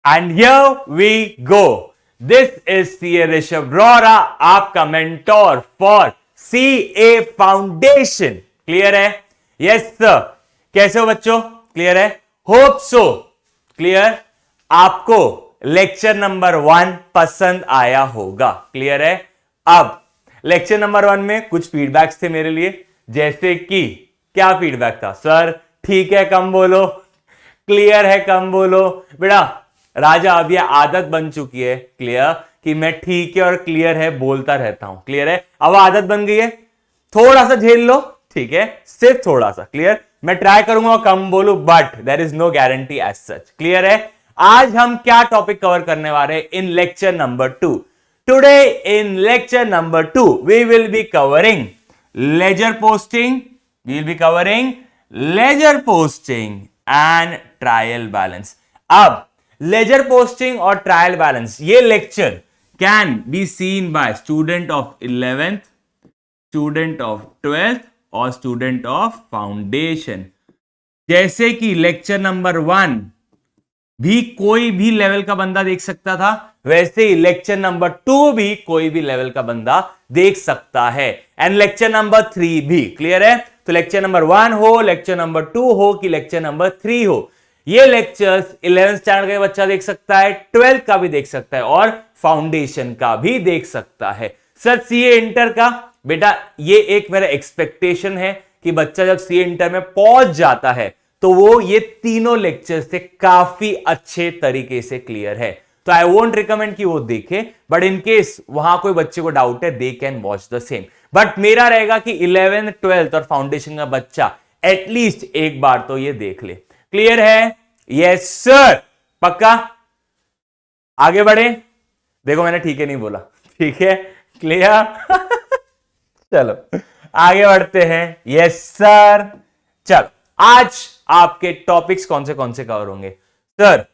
And here we go. This is CA Rishabh Rora, आपका mentor for CA foundation. Clear है? Yes sir. कैसे हो बच्चों? Clear है? Hope so. क्लियर? आपको लेक्चर नंबर 1 पसंद आया होगा. क्लियर है? अब लेक्चर नंबर 1 में कुछ फीडबैक्स थे मेरे लिए, जैसे कि क्या फीडबैक था? सर ठीक है कम बोलो, क्लियर है कम बोलो. बेटा राजा अब यह आदत बन चुकी है, क्लियर, कि मैं ठीक है और क्लियर है बोलता रहता हूं. क्लियर है? अब आदत बन गई है, थोड़ा सा झेल लो. ठीक है, सिर्फ थोड़ा सा. क्लियर? मैं ट्राई करूंगा कम बोलूं, but there is no guarantee as such. Clear है? आज हम क्या टॉपिक कवर करने वाले हैं in lecture number 2? Today in lecture number 2 we will be covering ledger posting. We will be covering ledger posting and trial balance. अब ledger posting और trial balance, ये lecture can be seen by student of 11th, student of 12th और student of foundation. जैसे कि lecture number 1 भी कोई भी level का बंदा देख सकता था, वैसे ही लेक्चर नंबर 2 भी कोई भी लेवल का बंदा देख सकता है, एंड लेक्चर नंबर 3 भी. क्लियर है? तो लेक्चर नंबर 1 हो, लेक्चर नंबर 2 हो कि लेक्चर नंबर 3 हो, ये लेक्चर्स 11th स्टैंडर्ड का बच्चा देख सकता है, 12th का भी देख सकता है और फाउंडेशन का भी देख सकता है. सर सीए इंटर का? बेटा ये एक मेरा एक्सपेक्टेशन है कि बच्चा जब सीए इंटर में पहुंच जाता है तो वो ये तीनों लेक्चर से काफी अच्छे तरीके से क्लियर है. तो आई वोंट रिकमेंड कि वो देखे, बट इन केस वहां कोई बच्चे को डाउट है, they can watch the same. But मेरा रहेगा कि 11th 12th और फाउंडेशन का बच्चा एटलीस्ट एक बार तो ये देख ले. क्लियर है? Yes sir. पक्का? आगे बढ़े. देखो मैंने ठीक है नहीं बोला. ठीक है? क्लियर? चलो आगे बढ़ते हैं. Yes sir. चलो आज आपके टॉपिक्स कौन से कवर होंगे? सर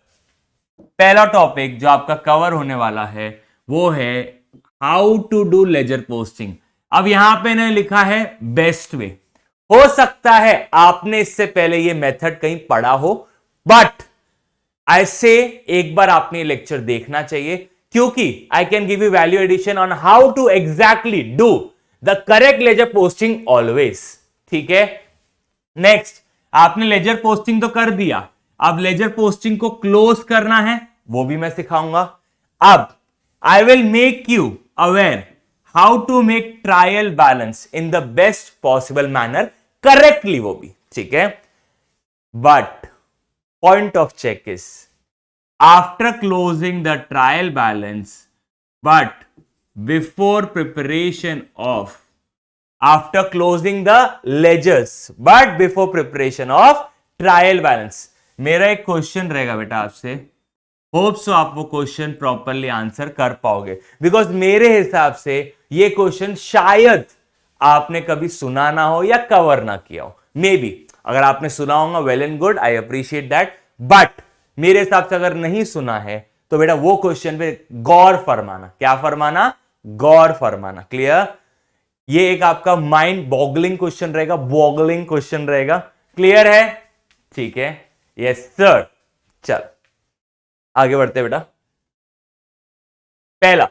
पहला टॉपिक जो आपका कवर होने वाला है वो है how to do ledger posting. अब यहां पे ने लिखा है बेस्ट वे. हो सकता है आपने इससे पहले ये मेथड कहीं पढ़ा हो, बट ऐसे एक बार आपने लेक्चर देखना चाहिए, क्योंकि I can give you value addition on how to exactly do the correct ledger posting always. ठीक है? नेक्स्ट, आपने लेजर पोस्टिंग तो कर दिया, अब लेजर पोस्टिंग को क्लोज करना है वो भी मैं सिखाऊंगा. अब I will make you aware how to make trial balance in the best possible manner, correctly वो भी. ठीक है? But point of check is after closing the trial balance, but before preparation of, after closing the ledgers but before preparation of trial balance. मेरा एक question रहेगा बेटा आपसे, hope so आप वो क्वेश्चन प्रॉपरली आंसर कर पाओगे, बिकॉज मेरे हिसाब से ये क्वेश्चन शायद आपने कभी सुना ना हो या कवर ना किया हो. मे बी अगर आपने सुना होगा well and good, I appreciate that, but मेरे हिसाब से अगर नहीं सुना है तो बेटा वो क्वेश्चन पे गौर फरमाना. क्या फरमाना? गौर फरमाना. क्लियर? ये एक आपका माइंड बॉगलिंग क्वेश्चन रहेगा, बॉगलिंग क्वेश्चन रहेगा. क्लियर है? ठीक है? Yes sir. चल आगे बढ़ते बेटा. पहला,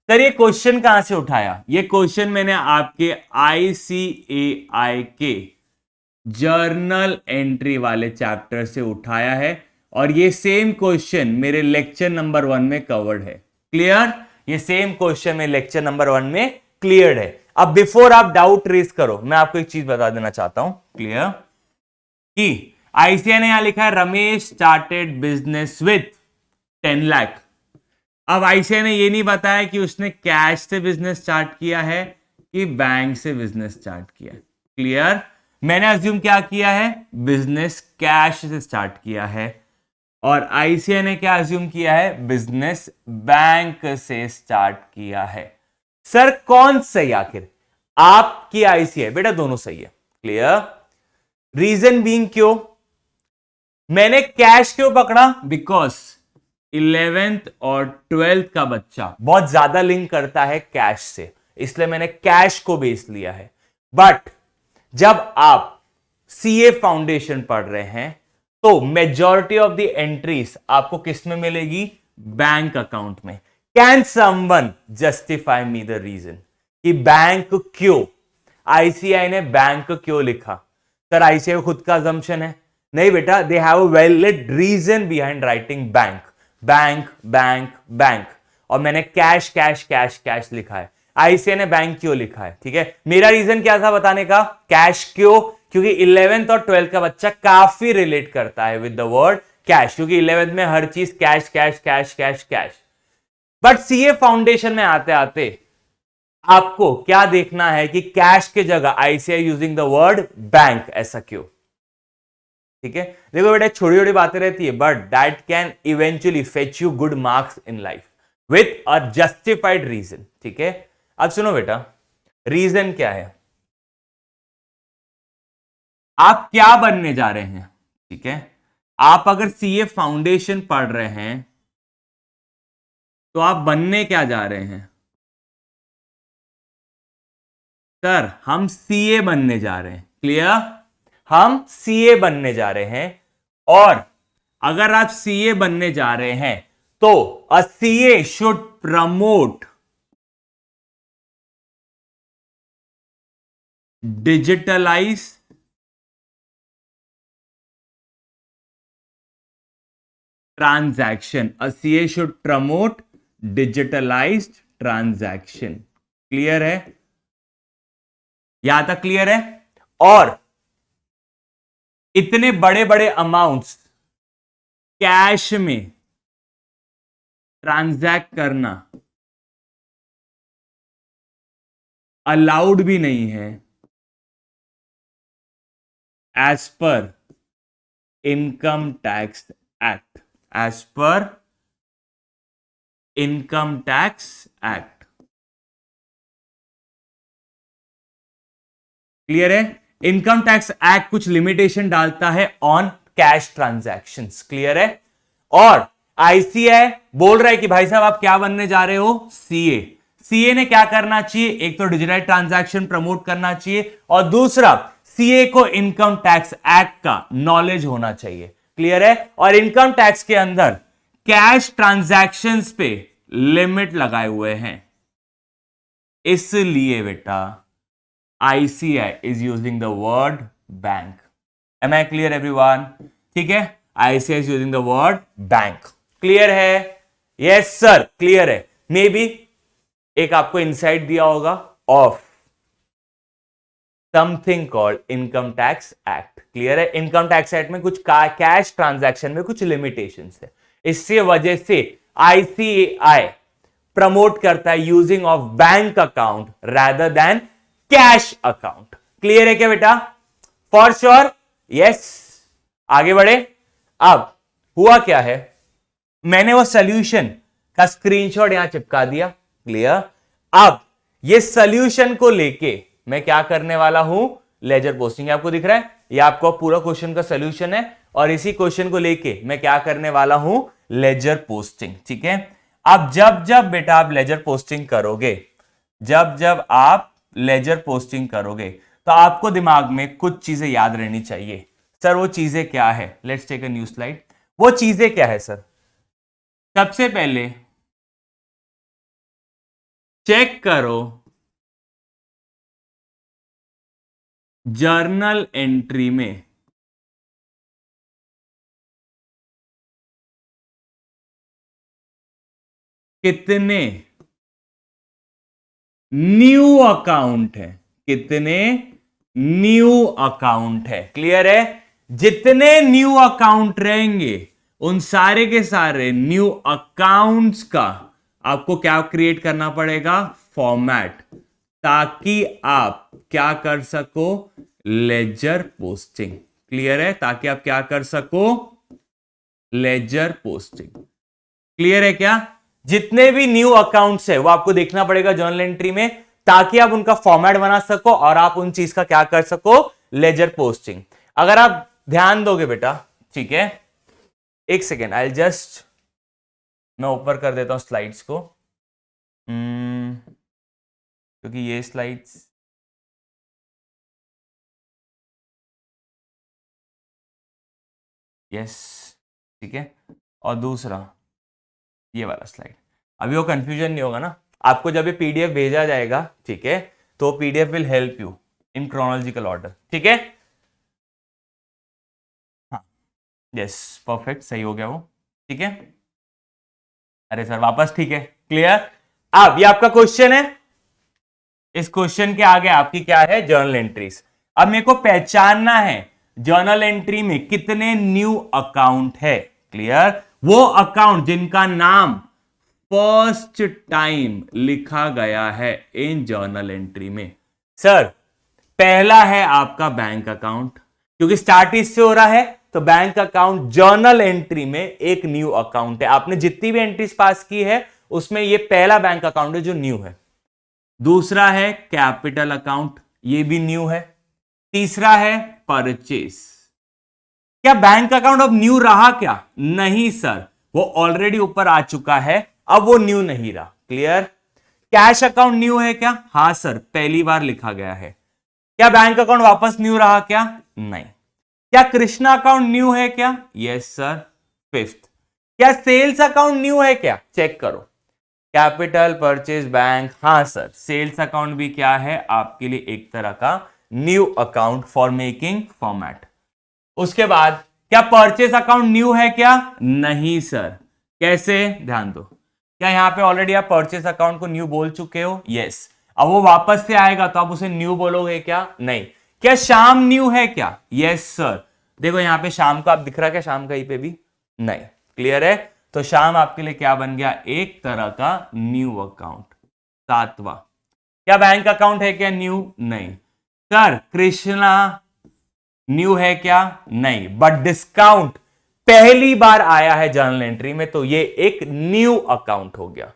सर ये क्वेश्चन कहां से उठाया? ये क्वेश्चन मैंने आपके ICAI के जर्नल एंट्री वाले चैप्टर से उठाया है, और ये सेम क्वेश्चन मेरे लेक्चर नंबर 1 में कवर्ड है. क्लियर? ये सेम क्वेश्चन में लेक्चर नंबर 1 में क्लियर है. अब बिफोर आप डाउट रेज करो, मैं आपको एक चीज बता देना चाहता हूं. क्लियर? कि ICAI ने यहां लिखा है Ramesh started business with 10 lakh. अब ICAI ने ये नहीं बताया कि उसने कैश से बिजनेस स्टार्ट किया है कि बैंक से बिजनेस स्टार्ट किया. क्लियर? मैंने अज्यूम क्या किया है? बिजनेस कैश से स्टार्ट किया है, और ICAI ने क्या अज्यूम किया है? बिजनेस बैंक से स्टार्ट किया है. सर कौन सही आखिर? आपकी ICAI? बेटा दोनों सही है. क्लियर? रीजन बीइंग क्यों? मैंने कैश क्यों पकड़ा? बिकॉज 11th और 12th का बच्चा बहुत ज्यादा लिंक करता है कैश से, इसलिए मैंने कैश को बेस लिया है. बट जब आप सीए फाउंडेशन पढ़ रहे हैं तो मेजॉरिटी ऑफ द एंट्रीज आपको किस में मिलेगी? बैंक अकाउंट में। Can someone justify me the reason कि बैंक क्यों, आईसीआई ने बैंक क्यों लिखा? सर आईसीआई खुद का अजम्पशन है? नहीं बेटा, they have a valid reason behind writing bank, bank bank bank, और मैंने कैश कैश कैश कैश लिखा है। आईसीआई ने बैंक क्यों लिखा है? ठीक है, मेरा रीजन क्या था बताने का? कैश क्यों? क्योंकि 11th और 12th का बच्चा काफी रिलेट करता है विद द वर्ड कैश, क्योंकि 11th में हर चीज cash cash cash cash cash. But CA foundation में आते आते आपको क्या देखना है कि कैश के जगह ICI using the word bank, ऐसा क्यों? ठीक है, देखो बेटा छोटी छोटी बातें रहती है, but that can eventually fetch you good marks in life with a justified reason. ठीक है, अब सुनो बेटा, रीजन क्या है? आप क्या बनने जा रहे हैं? ठीक है, आप अगर सीए फाउंडेशन पढ़ रहे हैं तो आप बनने क्या जा रहे हैं? सर हम सीए बनने जा रहे हैं। क्लियर? हम सीए बनने जा रहे हैं, और अगर आप सीए बनने जा रहे हैं तो a CA should promote digitalize transaction. A CA should promote digitalized transaction. Clear है? यहां तक क्लियर है? और इतने बड़े बड़े अमाउंट्स कैश में ट्रांजैक्ट करना अलाउड भी नहीं है as per income tax act. As per income tax act. Clear है? इनकम टैक्स एक्ट कुछ लिमिटेशन डालता है ऑन कैश ट्रांजैक्शंस। क्लियर है? और आईसीआई बोल रहा है कि भाई साहब आप क्या बनने जा रहे हो? सीए। सीए ने क्या करना चाहिए? एक तो डिजिटल ट्रांजैक्शन प्रमोट करना चाहिए, और दूसरा सीए को इनकम टैक्स एक्ट का नॉलेज होना चाहिए। क्लियर है? और इनकम टैक्स के अंदर कैश ट्रांजैक्शंस पे लिमिट लगाए हुए हैं, इसलिए बेटा ICI is using the word bank. Am I clear everyone? ठीक है, ICI is using the word bank. Clear है? Yes sir, clear है। मे बी एक आपको इंसाइट दिया होगा of something called income tax act. Clear है? इनकम टैक्स एक्ट में कुछ कैश ट्रांजैक्शन में कुछ लिमिटेशंस है, इससे वजह से ICAI प्रमोट करता है using of bank account rather than cash account. Clear है क्या बेटा? For sure? यस। आगे बढ़े। अब हुआ क्या है, मैंने वो सॉल्यूशन का स्क्रीनशॉट यहां चिपका दिया। क्लियर? अब ये सॉल्यूशन को लेके मैं क्या करने वाला हूं? Ledger posting. आपको दिख रहा है ये आपको पूरा क्वेश्चन का सॉल्यूशन है, और इसी क्वेश्चन को लेके मैं क्या करने वाला हूं? Ledger posting. ठीक है, अब जब जब बेटा आप लेजर पोस्टिंग करोगे, जब जब आप लेजर पोस्टिंग करोगे तो आपको दिमाग में कुछ चीजें याद रहनी चाहिए। सर वो चीजें क्या है? Let's take a new slide. वो चीजें क्या है सर? सबसे पहले चेक करो जर्नल एंट्री में कितने न्यू अकाउंट है, कितने न्यू अकाउंट है। क्लियर है? जितने न्यू अकाउंट रहेंगे उन सारे के सारे न्यू अकाउंट्स का आपको क्या क्रिएट करना पड़ेगा? फॉर्मेट, ताकि आप क्या कर सको? Ledger posting. क्लियर है? ताकि आप क्या कर सको? Ledger posting. क्लियर है क्या? जितने भी न्यू अकाउंट्स है वो आपको देखना पड़ेगा जर्नल एंट्री में, ताकि आप उनका फॉर्मेट बना सको और आप उन चीज का क्या कर सको? Ledger posting. अगर आप ध्यान दोगे बेटा, ठीक है, एक सेकेंड, आई जस्ट मैं ऊपर कर देता हूं स्लाइड्स को, क्योंकि ये स्लाइड्स यस, ठीक है। और दूसरा ये वाला स्लाइड, अभी वो कंफ्यूजन नहीं होगा ना आपको जब ये पीडीएफ भेजा जाएगा, ठीक है, तो PDF will help you in chronological order, ठीक है। हाँ, यस, परफेक्ट, सही हो गया वो, ठीक है। अरे सर वापस, ठीक है, क्लियर। अब ये आपका क्वेश्चन है, इस क्वेश्चन के आगे आपकी क्या है, जर्नल एंट्रीज। अब मेरे को पहचानना है जर्नल एंट्री में कितने न्यू अकाउंट है, क्लियर। वो अकाउंट जिनका नाम फर्स्ट टाइम लिखा गया है इन जर्नल एंट्री में। सर पहला है आपका बैंक अकाउंट, क्योंकि स्टार्ट इससे हो रहा है, तो बैंक अकाउंट जर्नल एंट्री में एक न्यू अकाउंट है। आपने जितनी भी एंट्रीज पास की है उसमें ये पहला बैंक अकाउंट है जो न्यू है। दूसरा है कैपिटल अकाउंट, ये भी न्यू है। तीसरा है परचेस। क्या बैंक अकाउंट अब न्यू रहा क्या? नहीं सर, वो ऑलरेडी ऊपर आ चुका है, अब वो न्यू नहीं रहा, क्लियर। कैश अकाउंट न्यू है क्या? हां सर, पहली बार लिखा गया है। क्या बैंक अकाउंट वापस न्यू रहा क्या? नहीं। क्या कृष्णा अकाउंट न्यू है क्या? Yes sir, fifth. क्या सेल्स अकाउंट न्यू है क्या? चेक करो, कैपिटल, परचेज, बैंक, हां सर, सेल्स अकाउंट भी क्या है आपके लिए, एक तरह का new account for making format. उसके बाद क्या परचेस अकाउंट न्यू है क्या? नहीं सर। कैसे? ध्यान दो, क्या यहां पे ऑलरेडी आप परचेस अकाउंट को न्यू बोल चुके हो? यस। अब वो वापस से आएगा तो आप उसे न्यू बोलोगे क्या? नहीं। क्या शाम न्यू है क्या? Yes sir. देखो यहां पे शाम को आप दिख रहा है क्या, शाम कहीं पे भी नहीं, क्लियर है। तो शाम आपके लिए क्या बन गया, एक तरह का न्यू अकाउंट। सातवां, क्या बैंक अकाउंट है क्या न्यू? नहीं। सर कृष्णा न्यू है क्या? नहीं, बट डिस्काउंट पहली बार आया है जर्नल एंट्री में, तो ये एक न्यू अकाउंट हो गया,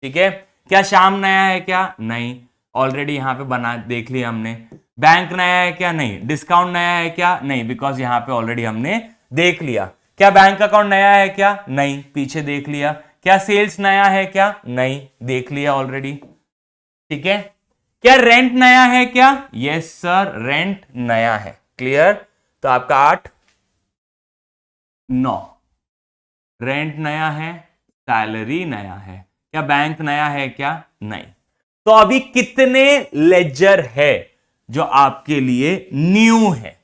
ठीक है। क्या शाम नया है क्या? नहीं, ऑलरेडी यहां पे बना देख लिया हमने। बैंक नया है क्या? नहीं। डिस्काउंट नया है क्या? नहीं, बिकॉज यहां पे ऑलरेडी हमने देख लिया। क्या बैंक अकाउंट नया है क्या? नहीं, पीछे देख लिया। क्या सेल्स नया है क्या? नहीं, देख लिया ऑलरेडी, ठीक है। क्या रेंट नया है क्या? यस सर, रेंट नया है, क्लियर। तो आपका 8, 9, रेंट नया है, सैलरी नया है। क्या बैंक नया है क्या? नहीं। तो अभी कितने लेजर है जो आपके लिए न्यू है,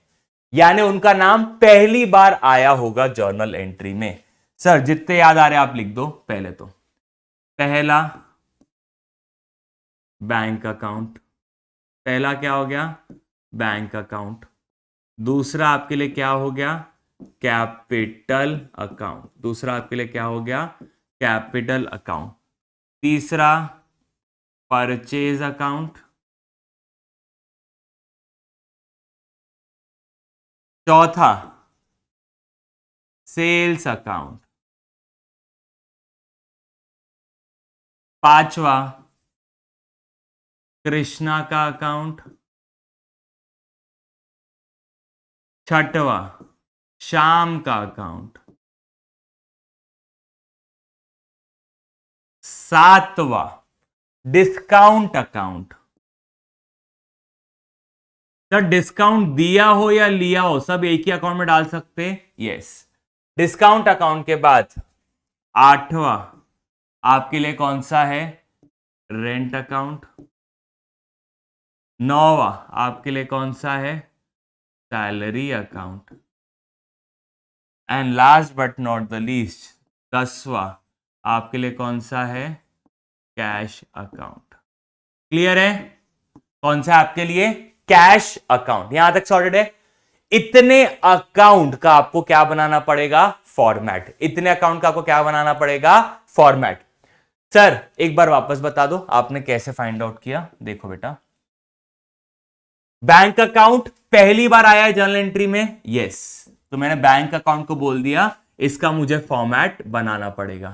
यानी उनका नाम पहली बार आया होगा जर्नल एंट्री में? सर जितने याद आ रहे आप लिख दो। पहले तो पहला बैंक अकाउंट, पहला क्या हो गया, बैंक अकाउंट। दूसरा आपके लिए क्या हो गया, कैपिटल अकाउंट। दूसरा आपके लिए क्या हो गया, कैपिटल अकाउंट। तीसरा परचेज अकाउंट। चौथा सेल्स अकाउंट। पांचवा कृष्णा का अकाउंट। छठवा शाम का अकाउंट। सातवां डिस्काउंट अकाउंट। सर डिस्काउंट दिया हो या लिया हो सब एक ही अकाउंट में डाल सकते हैं? यस। डिस्काउंट अकाउंट के बाद आठवां आपके लिए कौन सा है, रेंट अकाउंट। नौवां आपके लिए कौन सा है, salary account. And last but not the least 10वां आपके लिए कौन सा है, कैश अकाउंट। क्लियर है? कौन सा आपके लिए, कैश अकाउंट। यहां तक सॉर्टेड है। इतने अकाउंट का आपको क्या बनाना पड़ेगा, फॉर्मेट। इतने अकाउंट का आपको क्या बनाना पड़ेगा, फॉर्मेट। सर एक बार वापस बता दो आपने कैसे फाइंड आउट किया। देखो बेटा, बैंक अकाउंट पहली बार आया है जर्नल एंट्री में, यस, तो मैंने बैंक अकाउंट को बोल दिया इसका मुझे फॉर्मेट बनाना पड़ेगा।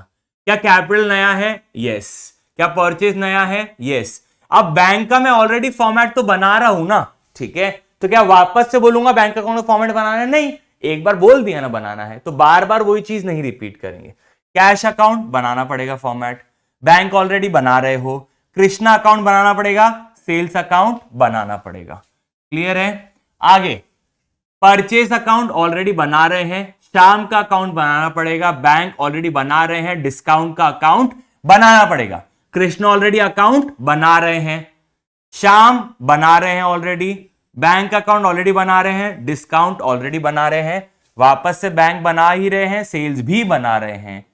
क्या कैपिटल नया है? यस। क्या परचेज नया है? यस। अब बैंक का मैं ऑलरेडी फॉर्मेट तो बना रहा हूं ना, ठीक है, तो क्या वापस से बोलूंगा बैंक अकाउंट का फॉर्मेट बनाना है? नहीं, एक बार बोल दिया ना बनाना है, तो बार बार वही चीज नहीं रिपीट करेंगे। कैश अकाउंट बनाना पड़ेगा फॉर्मेट, बैंक ऑलरेडी बना रहे हो। कृष्णा अकाउंट बनाना पड़ेगा, सेल्स अकाउंट बनाना पड़ेगा। क्लियर है? आगे परचेस अकाउंट ऑलरेडी बना रहे हैं, शाम का अकाउंट बनाना पड़ेगा, बैंक ऑलरेडी बना रहे हैं, डिस्काउंट का अकाउंट बनाना पड़ेगा। कृष्ण ऑलरेडी अकाउंट बना रहे हैं, श्याम बना रहे हैं ऑलरेडी, बैंक अकाउंट ऑलरेडी बना रहे हैं, डिस्काउंट ऑलरेडी बना रहे हैं, वापस से बैंक बना ही रहे हैं, सेल्स भी बना रहे हैं,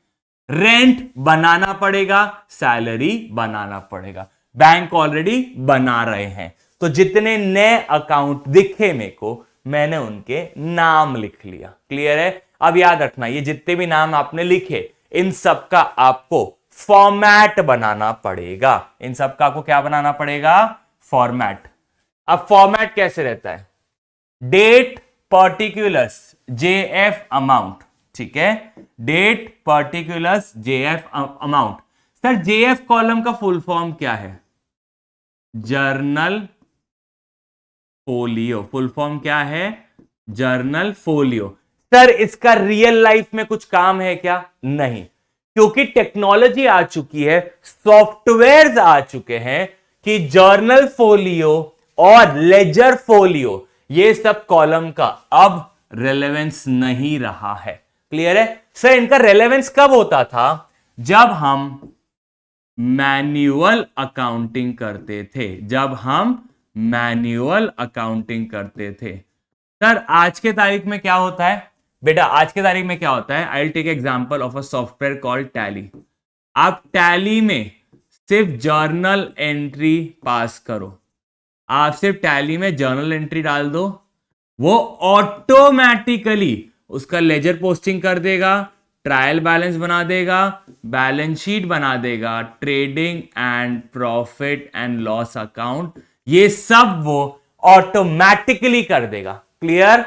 रेंट बनाना पड़ेगा, सैलरी बनाना पड़ेगा, बैंक ऑलरेडी बना रहे हैं। तो जितने नए अकाउंट दिखे मेरे को, मैंने उनके नाम लिख लिया। क्लियर है? अब याद रखना, ये जितने भी नाम आपने लिखे, इन सब का आपको फॉर्मेट बनाना पड़ेगा। इन सब का आपको क्या बनाना पड़ेगा? फॉर्मेट। अब फॉर्मेट कैसे रहता है? डेट पर्टिकुलर्स जेएफ अमाउंट, ठीक है, date particulars JF amount. Sir JF column का फुल फॉर्म क्या है? Journal folio. फुल फॉर्म क्या है? Journal folio. सर इसका रियल लाइफ में कुछ काम है क्या? नहीं, क्योंकि टेक्नोलॉजी आ चुकी है, सॉफ्टवेयर्स आ चुके हैं कि जर्नल फोलियो और लेजर फोलियो ये सब कॉलम का अब रेलेवेंस नहीं रहा है। क्लियर है? सर इनका रेलेवेंस कब होता था? जब हम मैन्युअल अकाउंटिंग करते थे, जब हम मैन्युअल अकाउंटिंग करते थे। सर आज के तारीख में क्या होता है? बेटा आज के तारीख में क्या होता है? I will take example of a software called Tally. आप टैली में सिर्फ जर्नल एंट्री पास करो, आप सिर्फ टैली में जर्नल एंट्री डाल दो, वो ऑटोमेटिकली उसका लेजर पोस्टिंग कर देगा, ट्रायल बैलेंस बना देगा, बैलेंस शीट बना देगा, trading and profit and loss account, ये सब वो ऑटोमेटिकली कर देगा। क्लियर?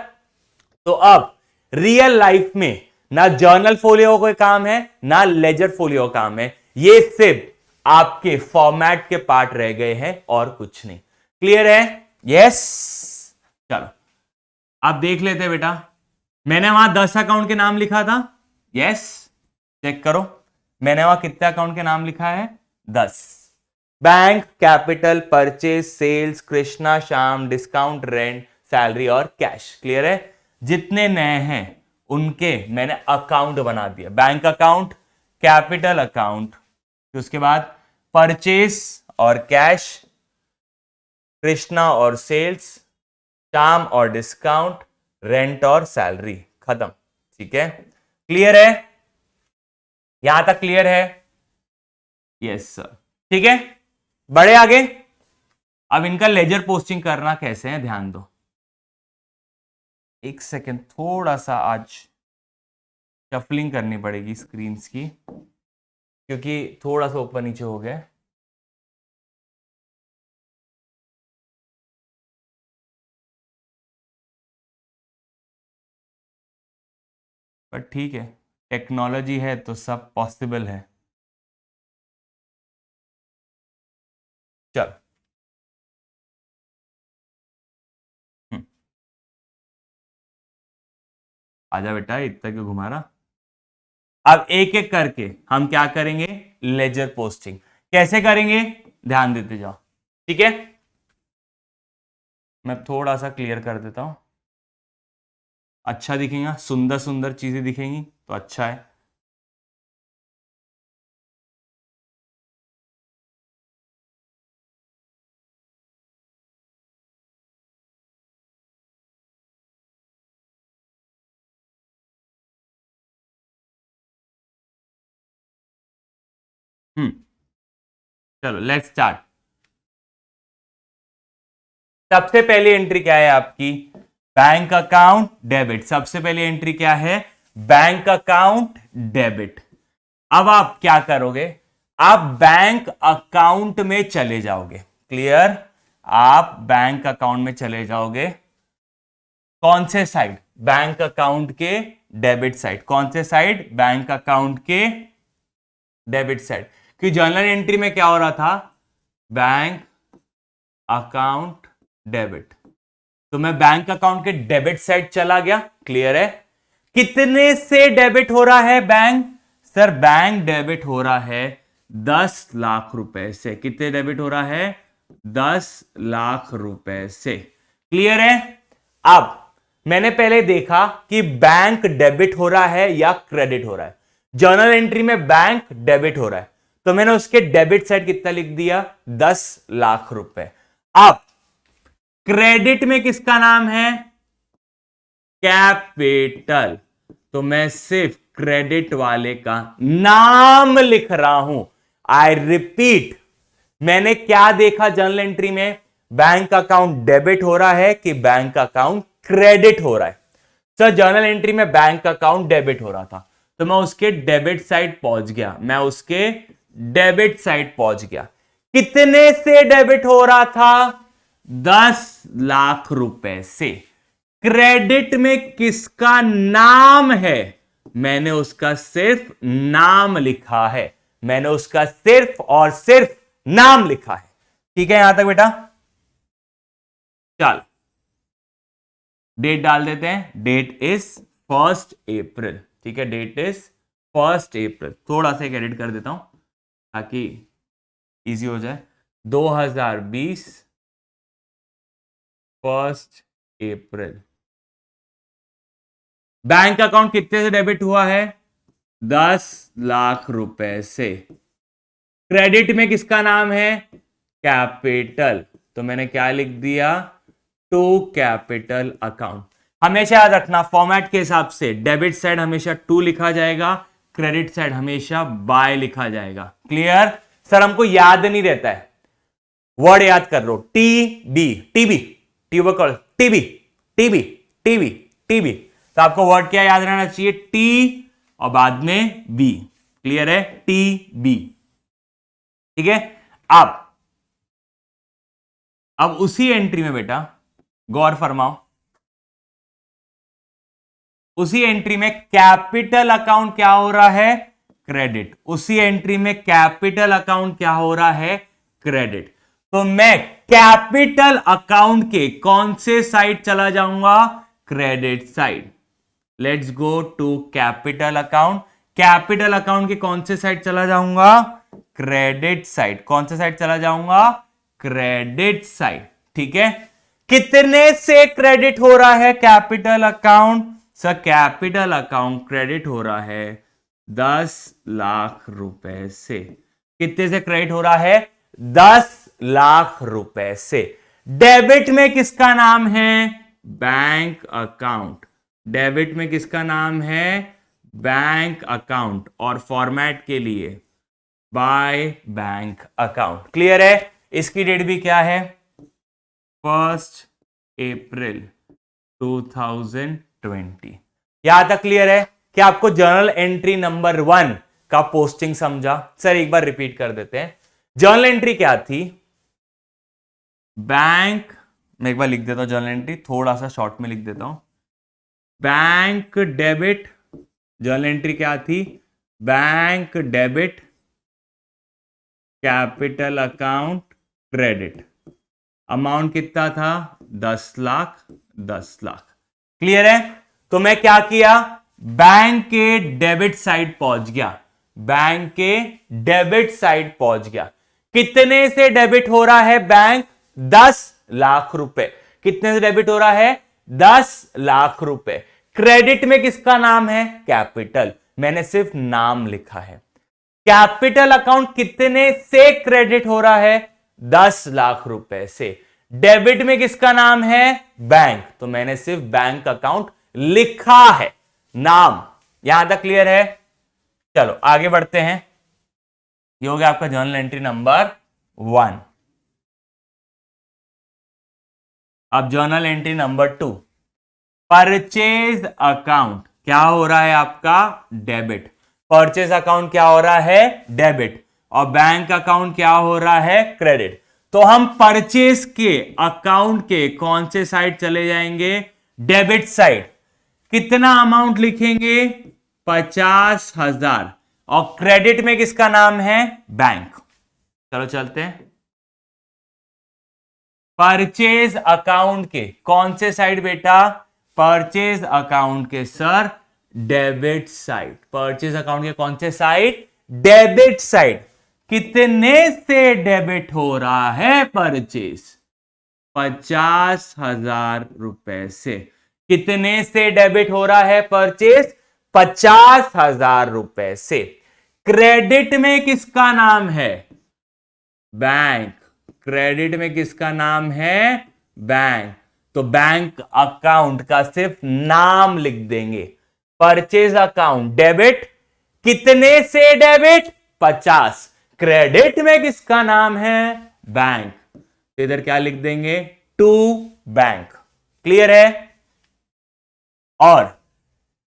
तो अब रियल लाइफ में ना जर्नल फोलियो कोई काम है, ना लेजर फोलियो काम है, ये सिर्फ आपके फॉर्मेट के पार्ट रह गए हैं और कुछ नहीं। क्लियर है? यस। चलो अब देख लेते हैं बेटा, मैंने वहां 10 अकाउंट के नाम लिखा था। यस, चेक करो, मैंने वहां कितने अकाउंट के नाम लिखा है? 10। Bank, capital, purchase, sales, Krishna, Shyam, discount, rent, salary और कैश। क्लियर है? जितने नए हैं उनके मैंने अकाउंट बना दिया। बैंक अकाउंट, कैपिटल अकाउंट, उसके बाद परचेज और कैश, कृष्णा और सेल्स, श्याम और डिस्काउंट, रेंट और सैलरी। खत्म। ठीक है? क्लियर है? यहां तक क्लियर है? Yes sir. ठीक है, बड़े आगे। अब इनका लेजर पोस्टिंग करना कैसे है ध्यान दो। एक सेकेंड, थोड़ा सा आज शफलिंग करनी पड़ेगी स्क्रीन्स की, क्योंकि थोड़ा सा ऊपर नीचे हो गया। पर ठीक है, टेक्नोलॉजी है तो सब पॉसिबल है। चल आजा बेटा, इतना क्यों घुमा रहा। अब एक एक करके हम क्या करेंगे? लेजर पोस्टिंग कैसे करेंगे ध्यान देते जाओ। ठीक है, मैं थोड़ा सा क्लियर कर देता हूं, अच्छा दिखेगा, सुंदर सुंदर चीजें दिखेंगी तो अच्छा है। चलो लेट्स स्टार्ट। सबसे पहली एंट्री क्या है आपकी? Bank account debit. सबसे पहली एंट्री क्या है? Bank account debit. अब आप क्या करोगे? आप बैंक अकाउंट में चले जाओगे। क्लियर? आप बैंक अकाउंट में चले जाओगे। कौन से साइड? बैंक अकाउंट के डेबिट साइड। कौन से साइड? बैंक अकाउंट के डेबिट साइड। क्योंकि जर्नल एंट्री में क्या हो रहा था? Bank account debit. तो मैं बैंक अकाउंट के डेबिट साइड चला गया। क्लियर है? कितने से डेबिट हो रहा है बैंक? सर बैंक डेबिट हो रहा है 10 लाख रुपए से। कितने डेबिट हो रहा है? 10 लाख रुपए से। क्लियर है? अब मैंने पहले देखा कि बैंक डेबिट हो रहा है या क्रेडिट हो रहा है। जर्नल एंट्री में बैंक डेबिट हो रहा है, तो मैंने उसके डेबिट साइड कितना लिख दिया, 10 लाख रुपए। अब क्रेडिट में किसका नाम है, कैपिटल, तो मैं सिर्फ क्रेडिट वाले का नाम लिख रहा हूं। आई रिपीट, मैंने क्या देखा जर्नल एंट्री में, बैंक अकाउंट डेबिट हो रहा है कि बैंक अकाउंट क्रेडिट हो रहा है। सर जर्नल एंट्री में बैंक अकाउंट डेबिट हो रहा था, तो मैं उसके डेबिट साइड पहुंच गया, मैं उसके डेबिट साइड पहुंच गया। कितने से डेबिट हो रहा था, 10 लाख रुपए से। क्रेडिट में किसका नाम है, मैंने उसका सिर्फ नाम लिखा है, मैंने उसका सिर्फ और सिर्फ नाम लिखा है। ठीक है यहां तक बेटा, चल डेट डाल देते हैं, डेट इज 1 अप्रैल। ठीक है, डेट इज 1 अप्रैल। थोड़ा सा एडिट कर देता हूं ताकि इजी हो जाए। 2020 1 अप्रैल। बैंक अकाउंट कितने से डेबिट हुआ है, 10 लाख रुपए से। क्रेडिट में किसका नाम है, कैपिटल, तो मैंने क्या लिख दिया, टू कैपिटल अकाउंट। हमेशा याद रखना फॉर्मेट के हिसाब से डेबिट साइड हमेशा टू लिखा जाएगा, क्रेडिट साइड हमेशा बाय लिखा जाएगा। क्लियर। सर हमको याद नहीं रहता है, वर्ड याद कर लो, TB, TB, TB, TB, TB, TB, तो आपको वर्ड क्या याद रहना चाहिए, टी और बाद में बी। क्लियर है, टी बी। ठीक है, अब उसी एंट्री में बेटा गौर फरमाओ, उसी एंट्री में कैपिटल अकाउंट क्या हो रहा है, क्रेडिट। उसी एंट्री में कैपिटल अकाउंट क्या हो रहा है, क्रेडिट। तो मैं कैपिटल अकाउंट के कौन से साइड चला जाऊंगा, credit side. Let's go to capital account. Capital account के कौन से साइड चला जाऊंगा, क्रेडिट साइड। कौन से साइड चला जाऊंगा, क्रेडिट साइड। ठीक है, कितने से क्रेडिट हो रहा है capital account, sir capital account credit हो रहा है 10 लाख रुपए से। कितने से क्रेडिट हो रहा है, 10 लाख रुपए से। डेबिट में किसका नाम है, बैंक अकाउंट। डेबिट में किसका नाम है, बैंक अकाउंट, और फॉर्मेट के लिए बाय बैंक अकाउंट। क्लियर है। इसकी डेट भी क्या है, 1 अप्रैल 2020। यहां तक क्लियर है कि आपको जर्नल एंट्री नंबर 1 का पोस्टिंग समझा। सर एक बार रिपीट कर देते हैं, जर्नल एंट्री क्या थी, बैंक, मैं एक बार लिख देता हूं जर्नल एंट्री, थोड़ा सा शॉर्ट में लिख देता हूं, बैंक डेबिट। जर्नल एंट्री क्या थी, bank debit, capital account credit. Amount कितना था, 10 लाख, 10 लाख। क्लियर है। तो मैं क्या किया, बैंक के डेबिट साइड पहुंच गया, बैंक के डेबिट साइड पहुंच गया। कितने से डेबिट हो रहा है बैंक, 10 लाख रुपए। कितने से डेबिट हो रहा है, 10 लाख रुपए। क्रेडिट में किसका नाम है, कैपिटल, मैंने सिर्फ नाम लिखा है। कैपिटल अकाउंट कितने से क्रेडिट हो रहा है, 10 लाख रुपए से। डेबिट में किसका नाम है, बैंक, तो मैंने सिर्फ बैंक अकाउंट लिखा है, नाम। यहां तक क्लियर है। चलो आगे बढ़ते हैं, ये हो गया आपका जर्नल एंट्री नंबर 1। अब journal entry number 2, purchase account क्या हो रहा है आपका, डेबिट। परचेज अकाउंट क्या हो रहा है, डेबिट, और बैंक अकाउंट क्या हो रहा है, क्रेडिट। तो हम परचेज के अकाउंट के कौन से साइड चले जाएंगे, डेबिट साइड। कितना अमाउंट लिखेंगे, 50,000, और क्रेडिट में किसका नाम है, बैंक। चलो चलते हैं, परचेज अकाउंट के कौन से साइड बेटा, परचेज अकाउंट के sir debit side. Purchase account के कौन से साइड, डेबिट साइड। कितने से डेबिट हो रहा है परचेज, 50,000 रुपए से। कितने से डेबिट हो रहा है परचेज? 50,000 रुपए से। क्रेडिट में किसका नाम है? बैंक। क्रेडिट में किसका नाम है? बैंक। तो बैंक अकाउंट का सिर्फ नाम लिख देंगे। परचेज अकाउंट डेबिट, कितने से डेबिट? 50। क्रेडिट में किसका नाम है? बैंक। तो इधर क्या लिख देंगे? To bank. क्लियर है? और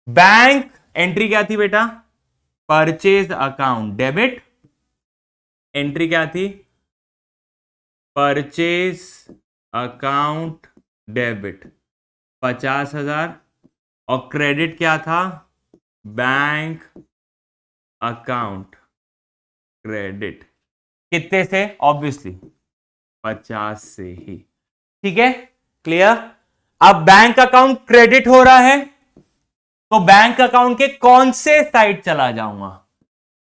बैंक एंट्री क्या थी बेटा? Purchase account debit. एंट्री क्या थी? Purchase account debit 50,000। और क्रेडिट क्या था? Bank account credit. कितने से? ऑब्वियसली 50 से ही। ठीक है, क्लियर? अब बैंक अकाउंट क्रेडिट हो रहा है, तो बैंक अकाउंट के कौन से साइड चला जाऊंगा?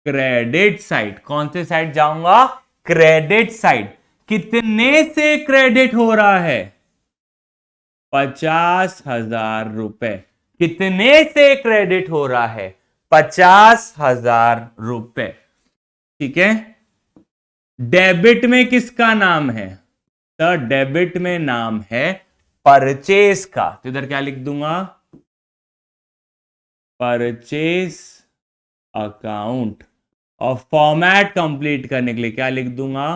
Credit side. कौन से साइड जाऊंगा? Credit side. कितने से क्रेडिट हो रहा है? 50,000 रुपए। कितने से क्रेडिट हो रहा है? 50,000 रुपए। ठीक है। डेबिट में किसका नाम है? तो डेबिट में नाम है परचेज का। तो इधर क्या लिख दूंगा? Purchase account. और फॉर्मेट कंप्लीट करने के लिए क्या लिख दूंगा?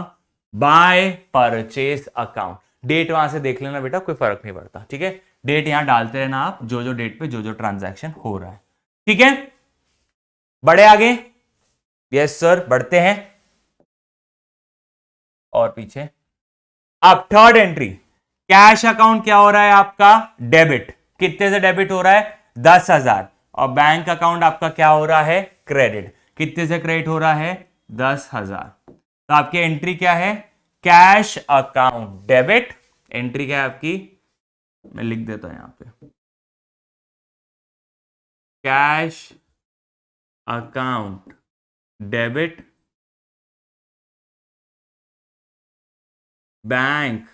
By purchase account. डेट वहां से देख लेना बेटा, कोई फर्क नहीं पड़ता। ठीक है, डेट यहां डालते रहना आप, जो जो डेट पे जो जो ट्रांजैक्शन हो रहा है। ठीक है, बढ़े आगे? यस सर, बढ़ते हैं। और पीछे अब थर्ड एंट्री, कैश अकाउंट क्या हो रहा है आपका? डेबिट। कितने से डेबिट हो रहा है? 10,000। और बैंक अकाउंट आपका क्या हो रहा है? क्रेडिट। कितने से क्रेडिट हो रहा है? 10,000। तो आपकी एंट्री क्या है? Cash account debit. एंट्री क्या है आपकी? मैं लिख देता हूं यहां पे, cash account debit bank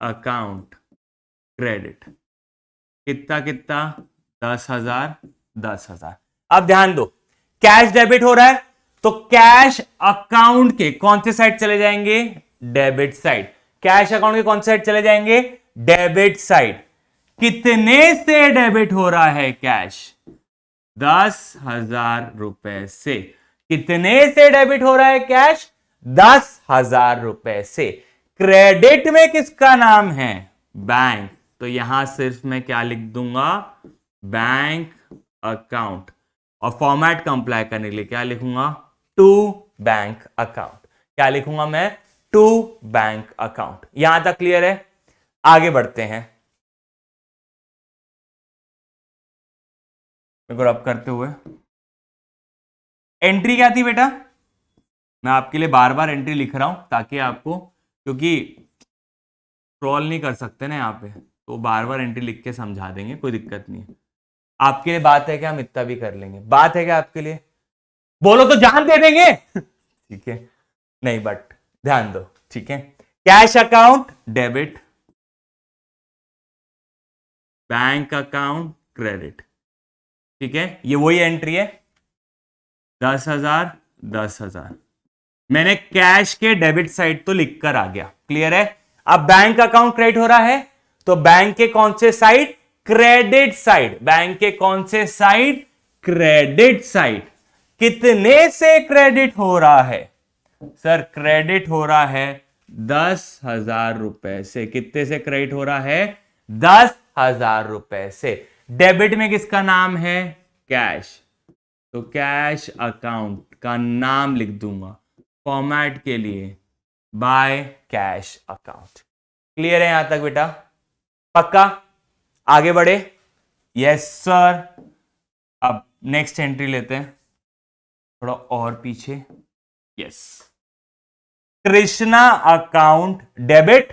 account credit. कितना कितना? 10,000 10,000। अब ध्यान दो, कैश डेबिट हो रहा है, तो कैश अकाउंट के कौन से साइड चले जाएंगे? Debit side. कैश अकाउंट के कौन से साइड चले जाएंगे? Debit side. कितने से डेबिट हो रहा है कैश? 10,000 रुपए से। कितने से डेबिट हो रहा है कैश? 10,000 रुपए से। क्रेडिट में किसका नाम है? बैंक। तो यहां सिर्फ मैं क्या लिख दूंगा? Bank account. और फॉर्मेट कंप्लाई करने के लिए क्या लिखूंगा? To bank account. क्या लिखूंगा मैं? To bank account. यहां तक क्लियर है? आगे बढ़ते हैं। रब करते हुए एंट्री क्या थी बेटा? मैं आपके लिए बार बार एंट्री लिख रहा हूं ताकि आपको, क्योंकि स्क्रॉल नहीं कर सकते ना यहां पे, तो बार बार एंट्री लिख के समझा देंगे, कोई दिक्कत नहीं है। आपके लिए बात है क्या? हम इतना भी कर लेंगे। बात है क्या आपके लिए? बोलो तो जान दे देंगे। ठीक है, नहीं बट ध्यान दो। ठीक है, cash account debit, bank account credit. ठीक है, ये वही एंट्री है। 10,000 10,000। मैंने कैश के डेबिट साइड तो लिखकर आ गया। क्लियर है? अब बैंक अकाउंट क्रेडिट हो रहा है, तो बैंक के कौन से साइड? Credit side. बैंक के कौन से साइड? Credit side. कितने से क्रेडिट हो रहा है? सर क्रेडिट हो रहा है 10,000 रुपए से। कितने से क्रेडिट हो रहा है? 10,000 रुपए से। डेबिट में किसका नाम है? कैश। तो कैश अकाउंट का नाम लिख दूंगा फॉर्मेट के लिए बाय कैश अकाउंट। क्लियर है यहां तक बेटा? पक्का? आगे बढ़े? Yes sir. अब नेक्स्ट एंट्री लेते हैं, थोड़ा और पीछे। यस, कृष्णा अकाउंट डेबिट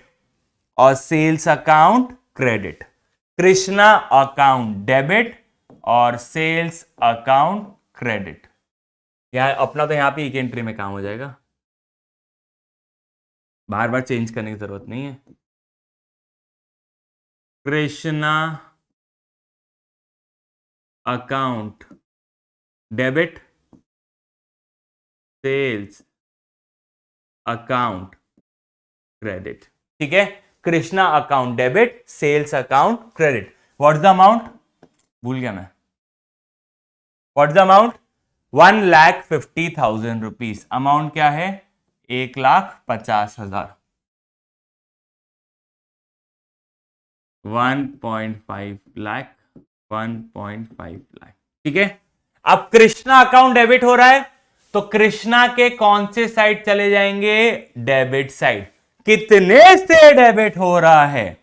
और sales account credit. Krishna account debit और सेल्स अकाउंट क्रेडिट। यहां अपना तो यहां पे एक एंट्री में काम हो जाएगा, बार बार चेंज करने की जरूरत नहीं है। Krishna account debit, sales account credit. ठीक है, Krishna account debit, sales account credit. What is the amount, भूल गया मैं, what is the amount, 1,50,000 rupees. Amount क्या है, 1,50,000, 1.5 लाख, 1.5 लाख। ठीक है, अब कृष्णा अकाउंट डेबिट हो रहा है तो कृष्णा के कौन से साइड चले जाएंगे, डेबिट साइड। कितने से डेबिट हो रहा है,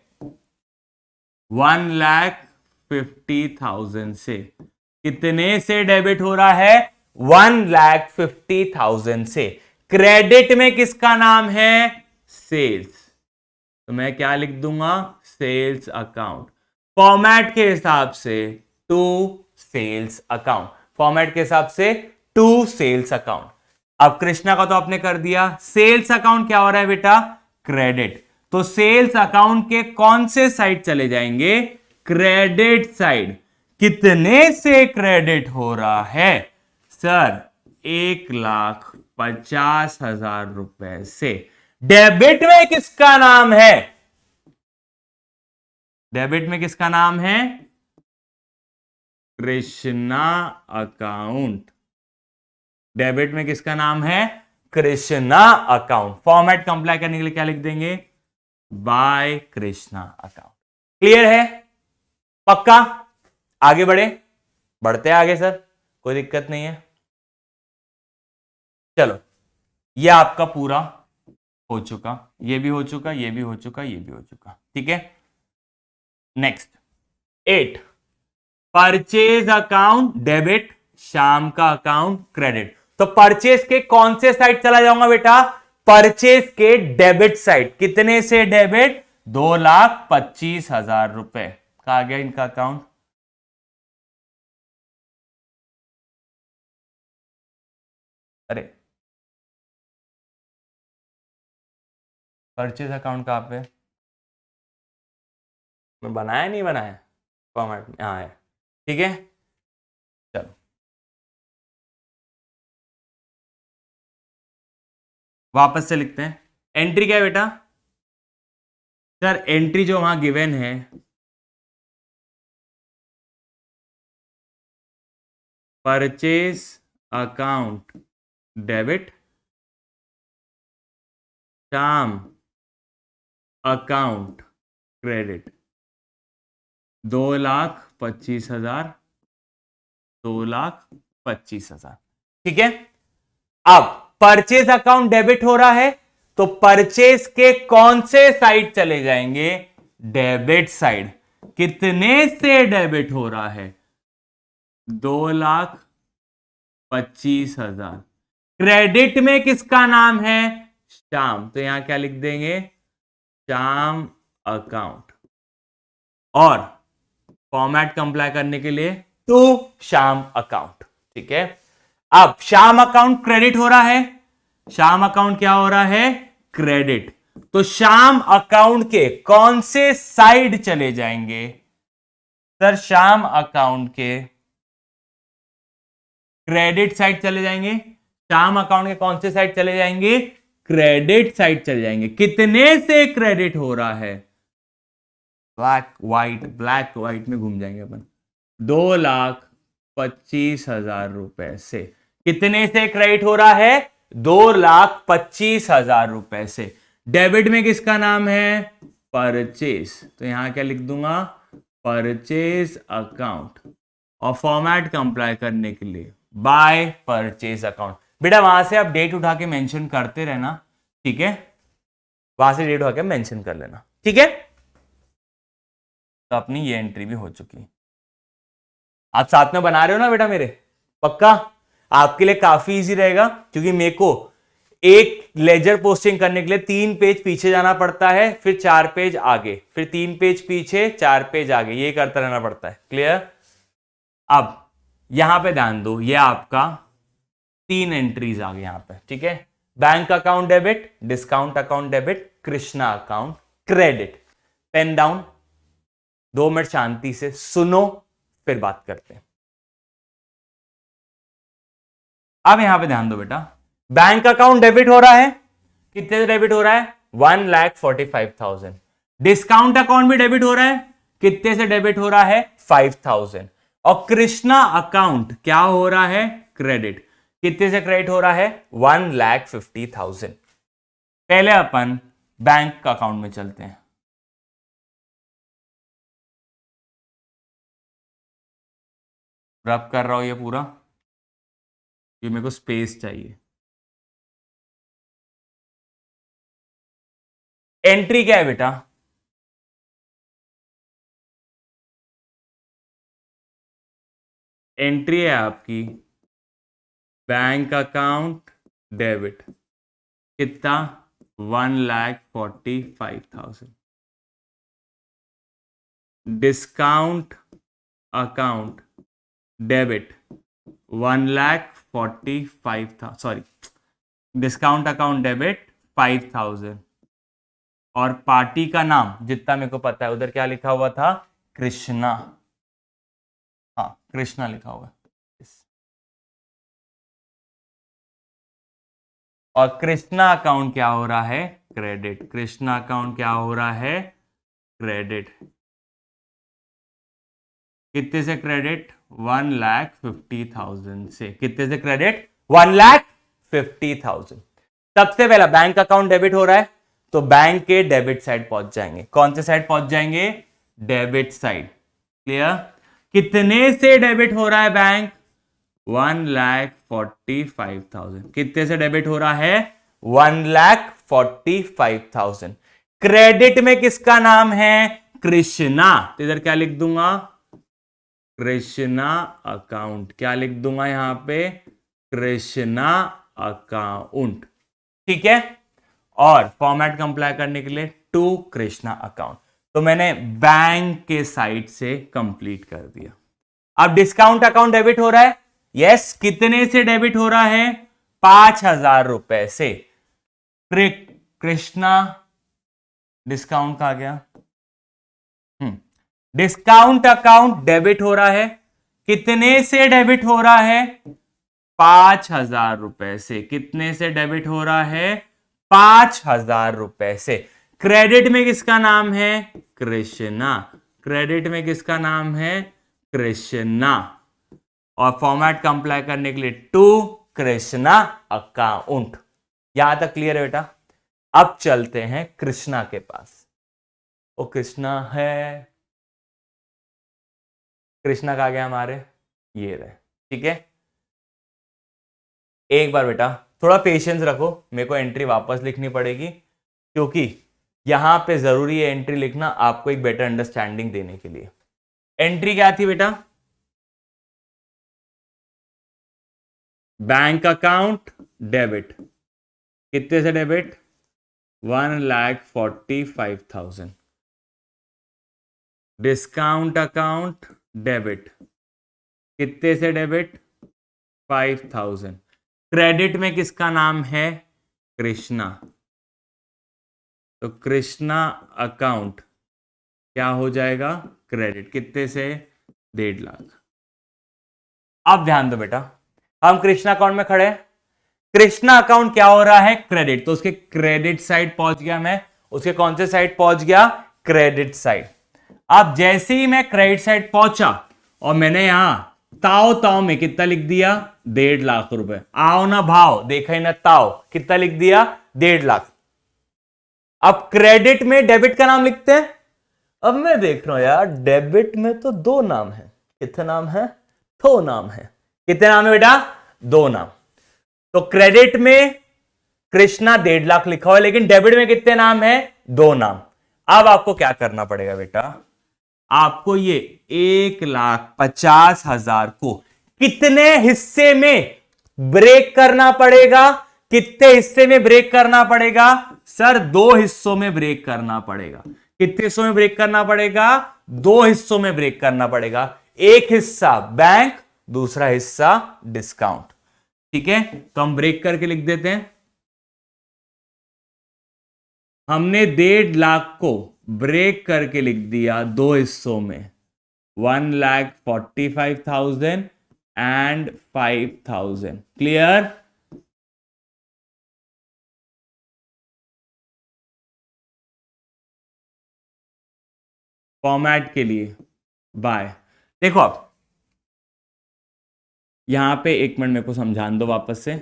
1,50,000 से। कितने से डेबिट हो रहा है, 1,50,000 से। क्रेडिट में किसका नाम है, सेल्स, तो मैं क्या लिख दूंगा, सेल्स अकाउंट। फॉर्मेट के हिसाब से टू सेल्स अकाउंट, फॉर्मेट के हिसाब से टू सेल्स अकाउंट। अब कृष्णा का तो आपने कर दिया, सेल्स अकाउंट क्या हो रहा है बेटा, क्रेडिट। तो सेल्स अकाउंट के कौन से साइड चले जाएंगे, क्रेडिट साइड। कितने से क्रेडिट हो रहा है, सर 1,50,000 रुपए से। डेबिट में किसका नाम है, डेबिट में किसका नाम है, कृष्णा अकाउंट। डेबिट में किसका नाम है, कृष्णा अकाउंट। फॉर्मेट कंप्लाई करने के लिए क्या लिख देंगे, बाय कृष्णा अकाउंट। क्लियर है, पक्का, आगे बढ़े, बढ़ते हैं आगे सर, कोई दिक्कत नहीं है। चलो, यह आपका पूरा हो चुका, ये भी हो चुका, ये भी हो चुका, ये भी हो चुका। ठीक है, नेक्स्ट 8, परचेज अकाउंट डेबिट, शाम का अकाउंट क्रेडिट। तो परचेज के कौन से साइड चला जाऊंगा बेटा, परचेज के डेबिट साइड। कितने से डेबिट, 2,25,000 रुपए का आ गया इनका अकाउंट। अरे परचेज अकाउंट कहां पे, मैं बनाया नहीं बनाया, फॉर्मेट में हाँ है। ठीक है, चलो वापस से लिखते हैं। एंट्री क्या है बेटा, सर एंट्री जो वहां गिवन है, परचेज अकाउंट डेबिट, शाम अकाउंट क्रेडिट, 2,25,000, 2,25,000। ठीक है, अब परचेज अकाउंट डेबिट हो रहा है तो परचेज के कौन से साइड चले जाएंगे, डेबिट साइड। कितने से डेबिट हो रहा है, 2,25,000। क्रेडिट में किसका नाम है, श्याम, तो यहां क्या लिख देंगे, श्याम अकाउंट। और फॉर्मेट कंप्लाई करने के लिए टू श्याम अकाउंट। ठीक है, अब श्याम अकाउंट क्रेडिट हो रहा है, श्याम अकाउंट क्या हो रहा है, क्रेडिट। तो श्याम अकाउंट के कौन से साइड चले जाएंगे, सर श्याम अकाउंट के क्रेडिट साइड चले जाएंगे। श्याम अकाउंट के कौन से साइड चले जाएंगे, क्रेडिट साइड चले जाएंगे। कितने से क्रेडिट हो रहा है, ब्लैक व्हाइट में घूम जाएंगे अपन, 2,25,000 रुपए से। कितने से क्रेडिट हो रहा है, 2,25,000 रुपए से। डेबिट में किसका नाम है, परचेज, तो यहां क्या लिख दूंगा, परचेज अकाउंट। और फॉर्मेट कंप्लाई करने के लिए बाय परचेज अकाउंट। बेटा वहां से आप डेट उठा के मेंशन करते रहना, ठीक है, वहां से डेट उठा के मेंशन कर लेना। ठीक है, तो अपनी ये एंट्री भी हो चुकी। आप साथ में बना रहे हो ना बेटा मेरे, पक्का, आपके लिए काफी इजी रहेगा, क्योंकि मेरे को एक लेजर पोस्टिंग करने के लिए 3 पेज पीछे जाना पड़ता है, फिर 4 पेज आगे, फिर 3 पेज पीछे, 4 पेज आगे, ये करता रहना पड़ता है। क्लियर, अब यहां पे ध्यान दो, ये आपका 3 एंट्रीज आ गई यहां पे। ठीक है, bank account debit, discount account debit, Krishna account credit. Pen down, 2 minute शांति से सुनो, फिर बात करते हैं। अब यहां पे ध्यान दो बेटा, बैंक अकाउंट डेबिट हो रहा है, कितने से डेबिट हो रहा है? 1,45,000। डिस्काउंट अकाउंट भी डेबिट हो रहा है, कितने से डेबिट हो रहा है? 5,000। और कृष्णा अकाउंट क्या हो रहा है? क्रेडिट, कितने से क्रेडिट हो रहा है? 1,50,000। पहले अपन बैंक अकाउंट में चलते हैं। रब कर रहा हूं ये पूरा, ये मेरे को स्पेस चाहिए। एंट्री क्या है बेटा? एंट्री है आपकी बैंक अकाउंट डेबिट, कितना? 1,45,000। Discount account debit 1,45,000, sorry, discount account debit 5,000। और पार्टी का नाम जितना मेरे को पता है उधर क्या लिखा हुआ था? कृष्णा। हाँ, कृष्णा लिखा हुआ है। और कृष्णा अकाउंट क्या हो रहा है? क्रेडिट। कृष्णा अकाउंट क्या हो रहा है? क्रेडिट। कितने से क्रेडिट? 1,50,000 से। कितने से क्रेडिट? 1,50,000। सबसे पहला बैंक अकाउंट डेबिट हो रहा है, तो बैंक के डेबिट साइड पहुंच जाएंगे। कौन से साइड पहुंच जाएंगे? Debit side. क्लियर? कितने से डेबिट हो रहा है बैंक? 1,45,000। कितने से डेबिट हो रहा है? 1,45,000। क्रेडिट में किसका नाम है? कृष्णा। तो इधर क्या लिख दूंगा? कृष्णा अकाउंट। क्या लिख दूंगा यहां पे? कृष्णा अकाउंट। ठीक है। और फॉर्मेट कंप्लाई करने के लिए टू कृष्णा अकाउंट। तो मैंने बैंक के साइड से कंप्लीट कर दिया। अब डिस्काउंट अकाउंट डेबिट हो रहा है। यस, कितने से डेबिट हो रहा है? 5,000 रुपए से। कृष्णा डिस्काउंट कहा गया? डिस्काउंट अकाउंट डेबिट हो रहा है, कितने से डेबिट हो रहा है? 5,000 रुपए से। कितने से डेबिट हो रहा है? 5,000 रुपए से। क्रेडिट में किसका नाम है? कृष्णा। क्रेडिट में किसका नाम है? कृष्णा। और फॉर्मेट कंप्लाई करने के लिए टू कृष्णा अकाउंट। यहां तक क्लियर है बेटा? अब चलते हैं कृष्णा के पास। ओ कृष्णा है, कृष्णा कहा गया हमारे? ये रहे। ठीक है, एक बार बेटा थोड़ा पेशेंस रखो, मेरे को एंट्री वापस लिखनी पड़ेगी, क्योंकि यहां पे जरूरी है एंट्री लिखना आपको एक बेटर अंडरस्टैंडिंग देने के लिए। एंट्री क्या थी बेटा? Bank account debit. कितने से डेबिट? 1,45,000। डिस्काउंट अकाउंट डेबिट, कितने से डेबिट? 5,000। क्रेडिट में किसका नाम है? कृष्णा। तो कृष्णा अकाउंट क्या हो जाएगा? क्रेडिट। कितने से? 1.5 लाख। अब ध्यान दो बेटा, हम कृष्णा अकाउंट में खड़े हैं। कृष्णा अकाउंट क्या हो रहा है? क्रेडिट। तो उसके क्रेडिट साइड पहुंच गया मैं। उसके कौन से साइड पहुंच गया? Credit side. अब जैसे ही मैं क्रेडिट साइड पहुंचा और मैंने यहां ताओ ताओ में कितना लिख दिया? 1.5 लाख रुपए। आओ ना भाव, देखा ही ना ताओ, कितना लिख दिया? 1.5 लाख। अब क्रेडिट में डेबिट का नाम लिखते हैं। अब मैं देख रहा हूं यार, डेबिट में तो 2 नाम है। कितने नाम है? 2 नाम है। कितने नाम है बेटा? 2 नाम। तो क्रेडिट में कृष्णा 1.5 लाख लिखा हुआ है, लेकिन डेबिट में कितने नाम है? 2 नाम। अब आपको क्या करना पड़ेगा बेटा? आपको ये 1,50,000 को कितने हिस्से में ब्रेक करना पड़ेगा? कितने हिस्से में ब्रेक करना पड़ेगा? सर 2 हिस्सों में ब्रेक करना पड़ेगा। कितने हिस्सों में ब्रेक करना पड़ेगा? 2 हिस्सों में ब्रेक करना पड़ेगा। एक हिस्सा बैंक, दूसरा हिस्सा डिस्काउंट। ठीक है, तो हम ब्रेक करके लिख देते हैं। हमने 1.5 लाख को ब्रेक करके लिख दिया 2 हिस्सों में, 1,45,000 एंड 5,000। क्लियर? फॉर्मेट के लिए बाय। देखो अब यहां पे 1 मिनट मेरे को समझाने दो वापस से।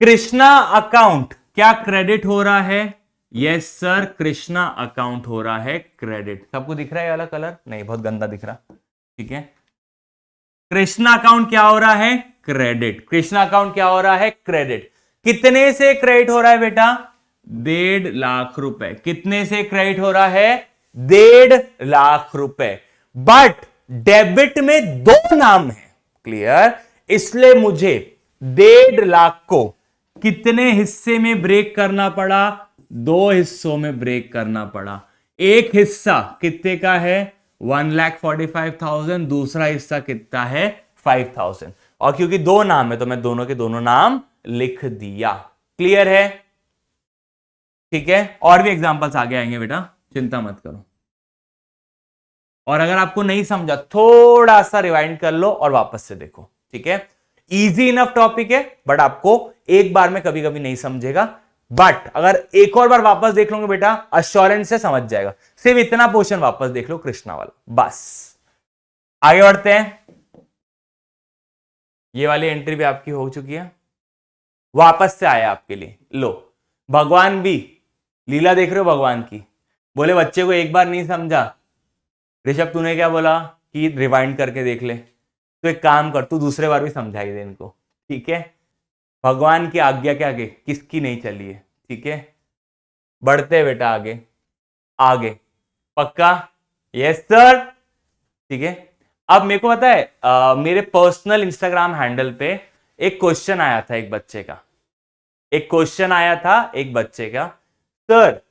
कृष्णा अकाउंट क्या क्रेडिट हो रहा है? यस सर, कृष्णा अकाउंट हो रहा है क्रेडिट। सबको दिख रहा है ये वाला कलर? नहीं, बहुत गंदा दिख रहा। ठीक है, कृष्णा अकाउंट क्या हो रहा है? क्रेडिट। कृष्णा अकाउंट क्या हो रहा है? क्रेडिट। कितने से क्रेडिट हो रहा है बेटा? 1.5 लाख रुपए। कितने से क्रेडिट हो रहा है? 1.5 लाख रुपए। बट डेबिट में 2 नाम है। क्लियर? इसलिए मुझे 1.5 लाख को कितने हिस्से में ब्रेक करना पड़ा? 2 हिस्सों में ब्रेक करना पड़ा। एक हिस्सा कितने का है? 1,45,000। दूसरा हिस्सा कितना है? 5,000। और क्योंकि 2 नाम है तो मैं दोनों के दोनों नाम लिख दिया। क्लियर है? ठीक है, और भी एग्जांपल्स आगे आएंगे बेटा, चिंता मत करो। और अगर आपको नहीं समझा थोड़ा सा रिवाइंड कर लो और वापस से देखो। ठीक है, इजी इनफ टॉपिक है, बट आपको एक बार में कभी कभी नहीं समझेगा, बट अगर एक और बार वापस देख लोगे बेटा अश्योरेंस से समझ जाएगा। सिर्फ इतना पोर्शन वापस देख लो कृष्णा वाला, बस। आगे बढ़ते हैं। ये वाली एंट्री भी आपकी हो चुकी है, वापस से आया आपके लिए। लो, भगवान भी लीला देख रहे हो भगवान की। बोले बच्चे को एक बार नहीं समझा, ऋषभ तूने क्या बोला कि रिवाइंड करके देख ले, तो एक काम कर, तू दूसरे बार भी समझाई दे इनको। ठीक है, भगवान की आज्ञा के आगे किसकी नहीं चली है। ठीक है, बढ़ते हैं बेटा आगे आगे। पक्का? Yes sir. ठीक है, अब मेरे को पता है मेरे पर्सनल इंस्टाग्राम हैंडल पे एक क्वेश्चन आया था एक बच्चे का। एक क्वेश्चन आया था एक बच्चे का, सर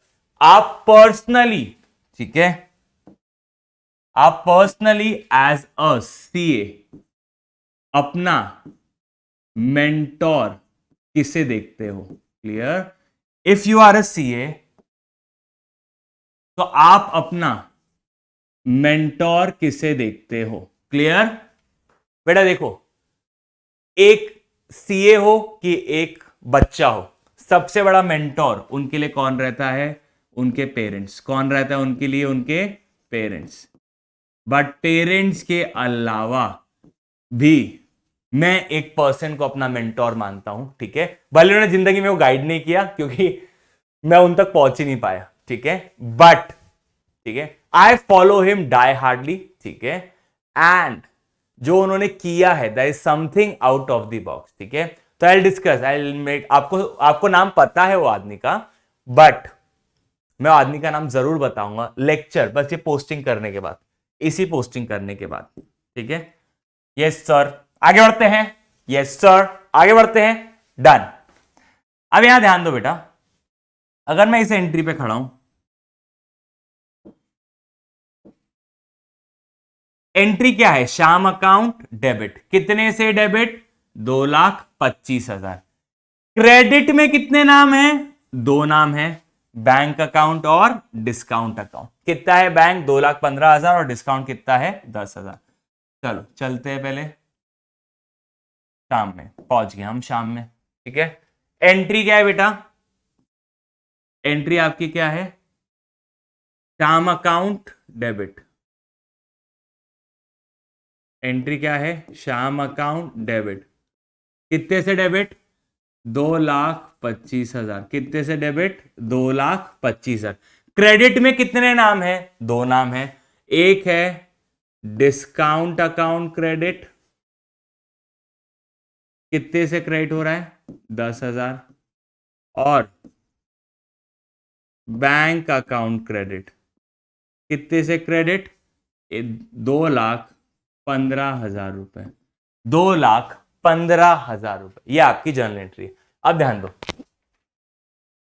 आप पर्सनली, ठीक है, आप पर्सनली एज अ सीए अपना मेंटोर किसे देखते हो? Clear? If you are a CA तो आप अपना मेंटोर किसे देखते हो? क्लियर? बेटा देखो, एक सीए हो कि एक बच्चा हो, सबसे बड़ा मेंटोर उनके लिए कौन रहता है? उनके पेरेंट्स। कौन रहता है उनके लिए? उनके पेरेंट्स। बट पेरेंट्स के अलावा भी मैं एक पर्सन को अपना मेंटोर मानता हूं। ठीक है, भले उन्होंने जिंदगी में वो गाइड नहीं किया क्योंकि मैं उन तक पहुंच ही नहीं पाया। ठीक है, बट ठीक है, I follow him die hardly. ठीक है, एंड जो उन्होंने किया है that is something out of the box. ठीक है, तो आई डिस्कस, आई मेक, आपको नाम पता है वो आदमी का, बट मैं आदमी का नाम जरूर बताऊंगा लेक्चर, बस ये पोस्टिंग करने के बाद, इसी पोस्टिंग करने के बाद। ठीक है, यस सर। आगे बढ़ते हैं। यस सर, आगे बढ़ते हैं। डन। अब यहां ध्यान दो बेटा, अगर मैं इस एंट्री पे खड़ा हूं, एंट्री क्या है? Shyam account debit. कितने से डेबिट? 2,25,000। क्रेडिट में कितने नाम हैं? 2 नाम हैं, बैंक अकाउंट और डिस्काउंट अकाउंट। कितना है? बैंक 2,15,000 और डिस्काउंट कितना है? 10,000। चलो चलते हैं पहले शाम में, पहुंच गए हम शाम में। ठीक है, एंट्री क्या है बेटा? एंट्री आपकी क्या है? Shyam account debit. एंट्री क्या है? Shyam account debit. कितने से डेबिट? 2,25,000। कितने से डेबिट? 2,25,000। क्रेडिट में कितने नाम है? 2 नाम है, एक है डिस्काउंट अकाउंट क्रेडिट। कितने से क्रेडिट हो रहा है? 10,000। और बैंक अकाउंट क्रेडिट। कितने से क्रेडिट? 2,15,000 रुपए। 2,15,000 रुपए, ये आपकी जर्नल एंट्री। अब ध्यान दो,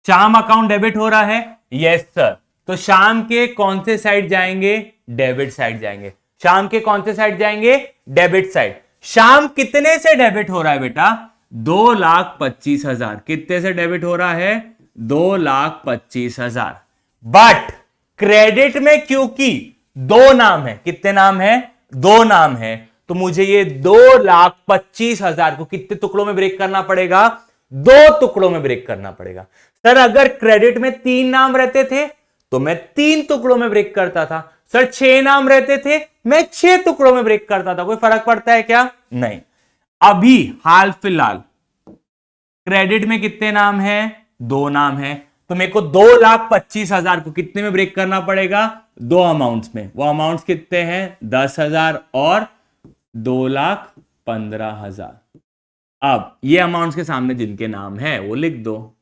श्याम अकाउंट डेबिट हो रहा है। यस सर, तो शाम के कौन से साइड जाएंगे? डेबिट साइड जाएंगे। शाम के कौन से साइड जाएंगे? Debit side. शाम कितने से डेबिट हो रहा है बेटा? 2,25,000। कितने से डेबिट हो रहा है? 2,25,000। बट क्रेडिट में क्योंकि 2 नाम है, कितने नाम है? दो नाम है, तो मुझे ये 2,25,000 को कितने टुकड़ों में ब्रेक करना पड़ेगा? दो टुकड़ों में ब्रेक करना पड़ेगा। सर अगर क्रेडिट में 3 नाम रहते थे तो मैं 3 टुकड़ों में ब्रेक करता था। सर 6 नाम रहते थे, मैं 6 टुकड़ों में ब्रेक करता था। कोई फर्क पड़ता है क्या? नहीं। अभी हाल फिलहाल क्रेडिट में कितने नाम हैं? 2 नाम हैं, तो मेरे को 2,25,000 को कितने में ब्रेक करना पड़ेगा? 2 अमाउंट्स में। वो अमाउंट्स कितने हैं? 10,000 और 2,15,000। अब ये अमाउंट्स के सामने जिनके नाम है वो लिख दो,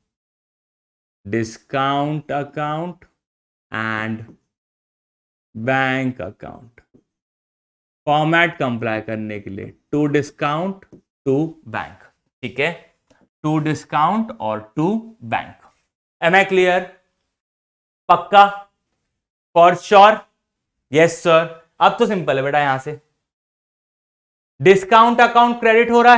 discount account and bank account. Format comply करने के लिए टू डिस्काउंट टू बैंक, ठीक है, टू डिस्काउंट और to bank. Am I clear? पक्का? For sure? Yes sir. अब तो सिंपल है बेटा, यहां से डिस्काउंट अकाउंट क्रेडिट हो रहा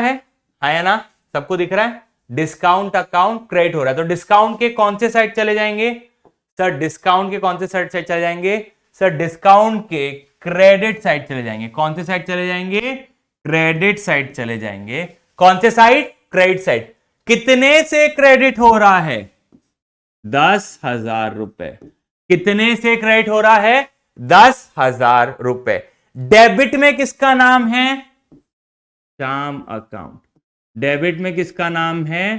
है ना? सबको दिख रहा है? डिस्काउंट अकाउंट क्रेडिट हो रहा है, तो डिस्काउंट के कौन से साइड चले जाएंगे? सर डिस्काउंट के कौन से साइड चले जाएंगे? सर डिस्काउंट के क्रेडिट साइड चले जाएंगे। कौन से साइड चले जाएंगे? क्रेडिट साइड चले जाएंगे। कौन से साइड? Credit side. कितने से क्रेडिट हो रहा है? 10,000 रुपए। कितने से क्रेडिट हो रहा है? 10,000 रुपए। डेबिट में किसका नाम है? श्याम अकाउंट। डेबिट में किसका नाम है?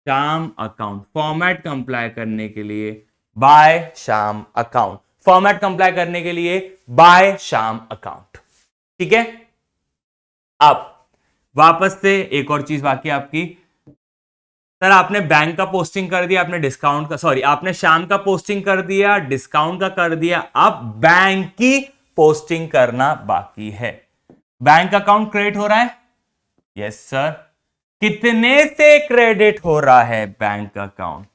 श्याम अकाउंट। फॉर्मेट कंप्लाई करने के लिए by Shyam account. Format comply करने के लिए बाय श्याम अकाउंट, ठीक है। अब वापस से एक और चीज बाकी आपकी। सर आपने बैंक का पोस्टिंग कर दिया, आपने डिस्काउंट का, सॉरी आपने श्याम का पोस्टिंग कर दिया, डिस्काउंट का कर दिया, अब बैंक की पोस्टिंग करना बाकी है। बैंक अकाउंट क्रेडिट हो रहा है? Yes sir. कितने से क्रेडिट हो रहा है बैंक अकाउंट?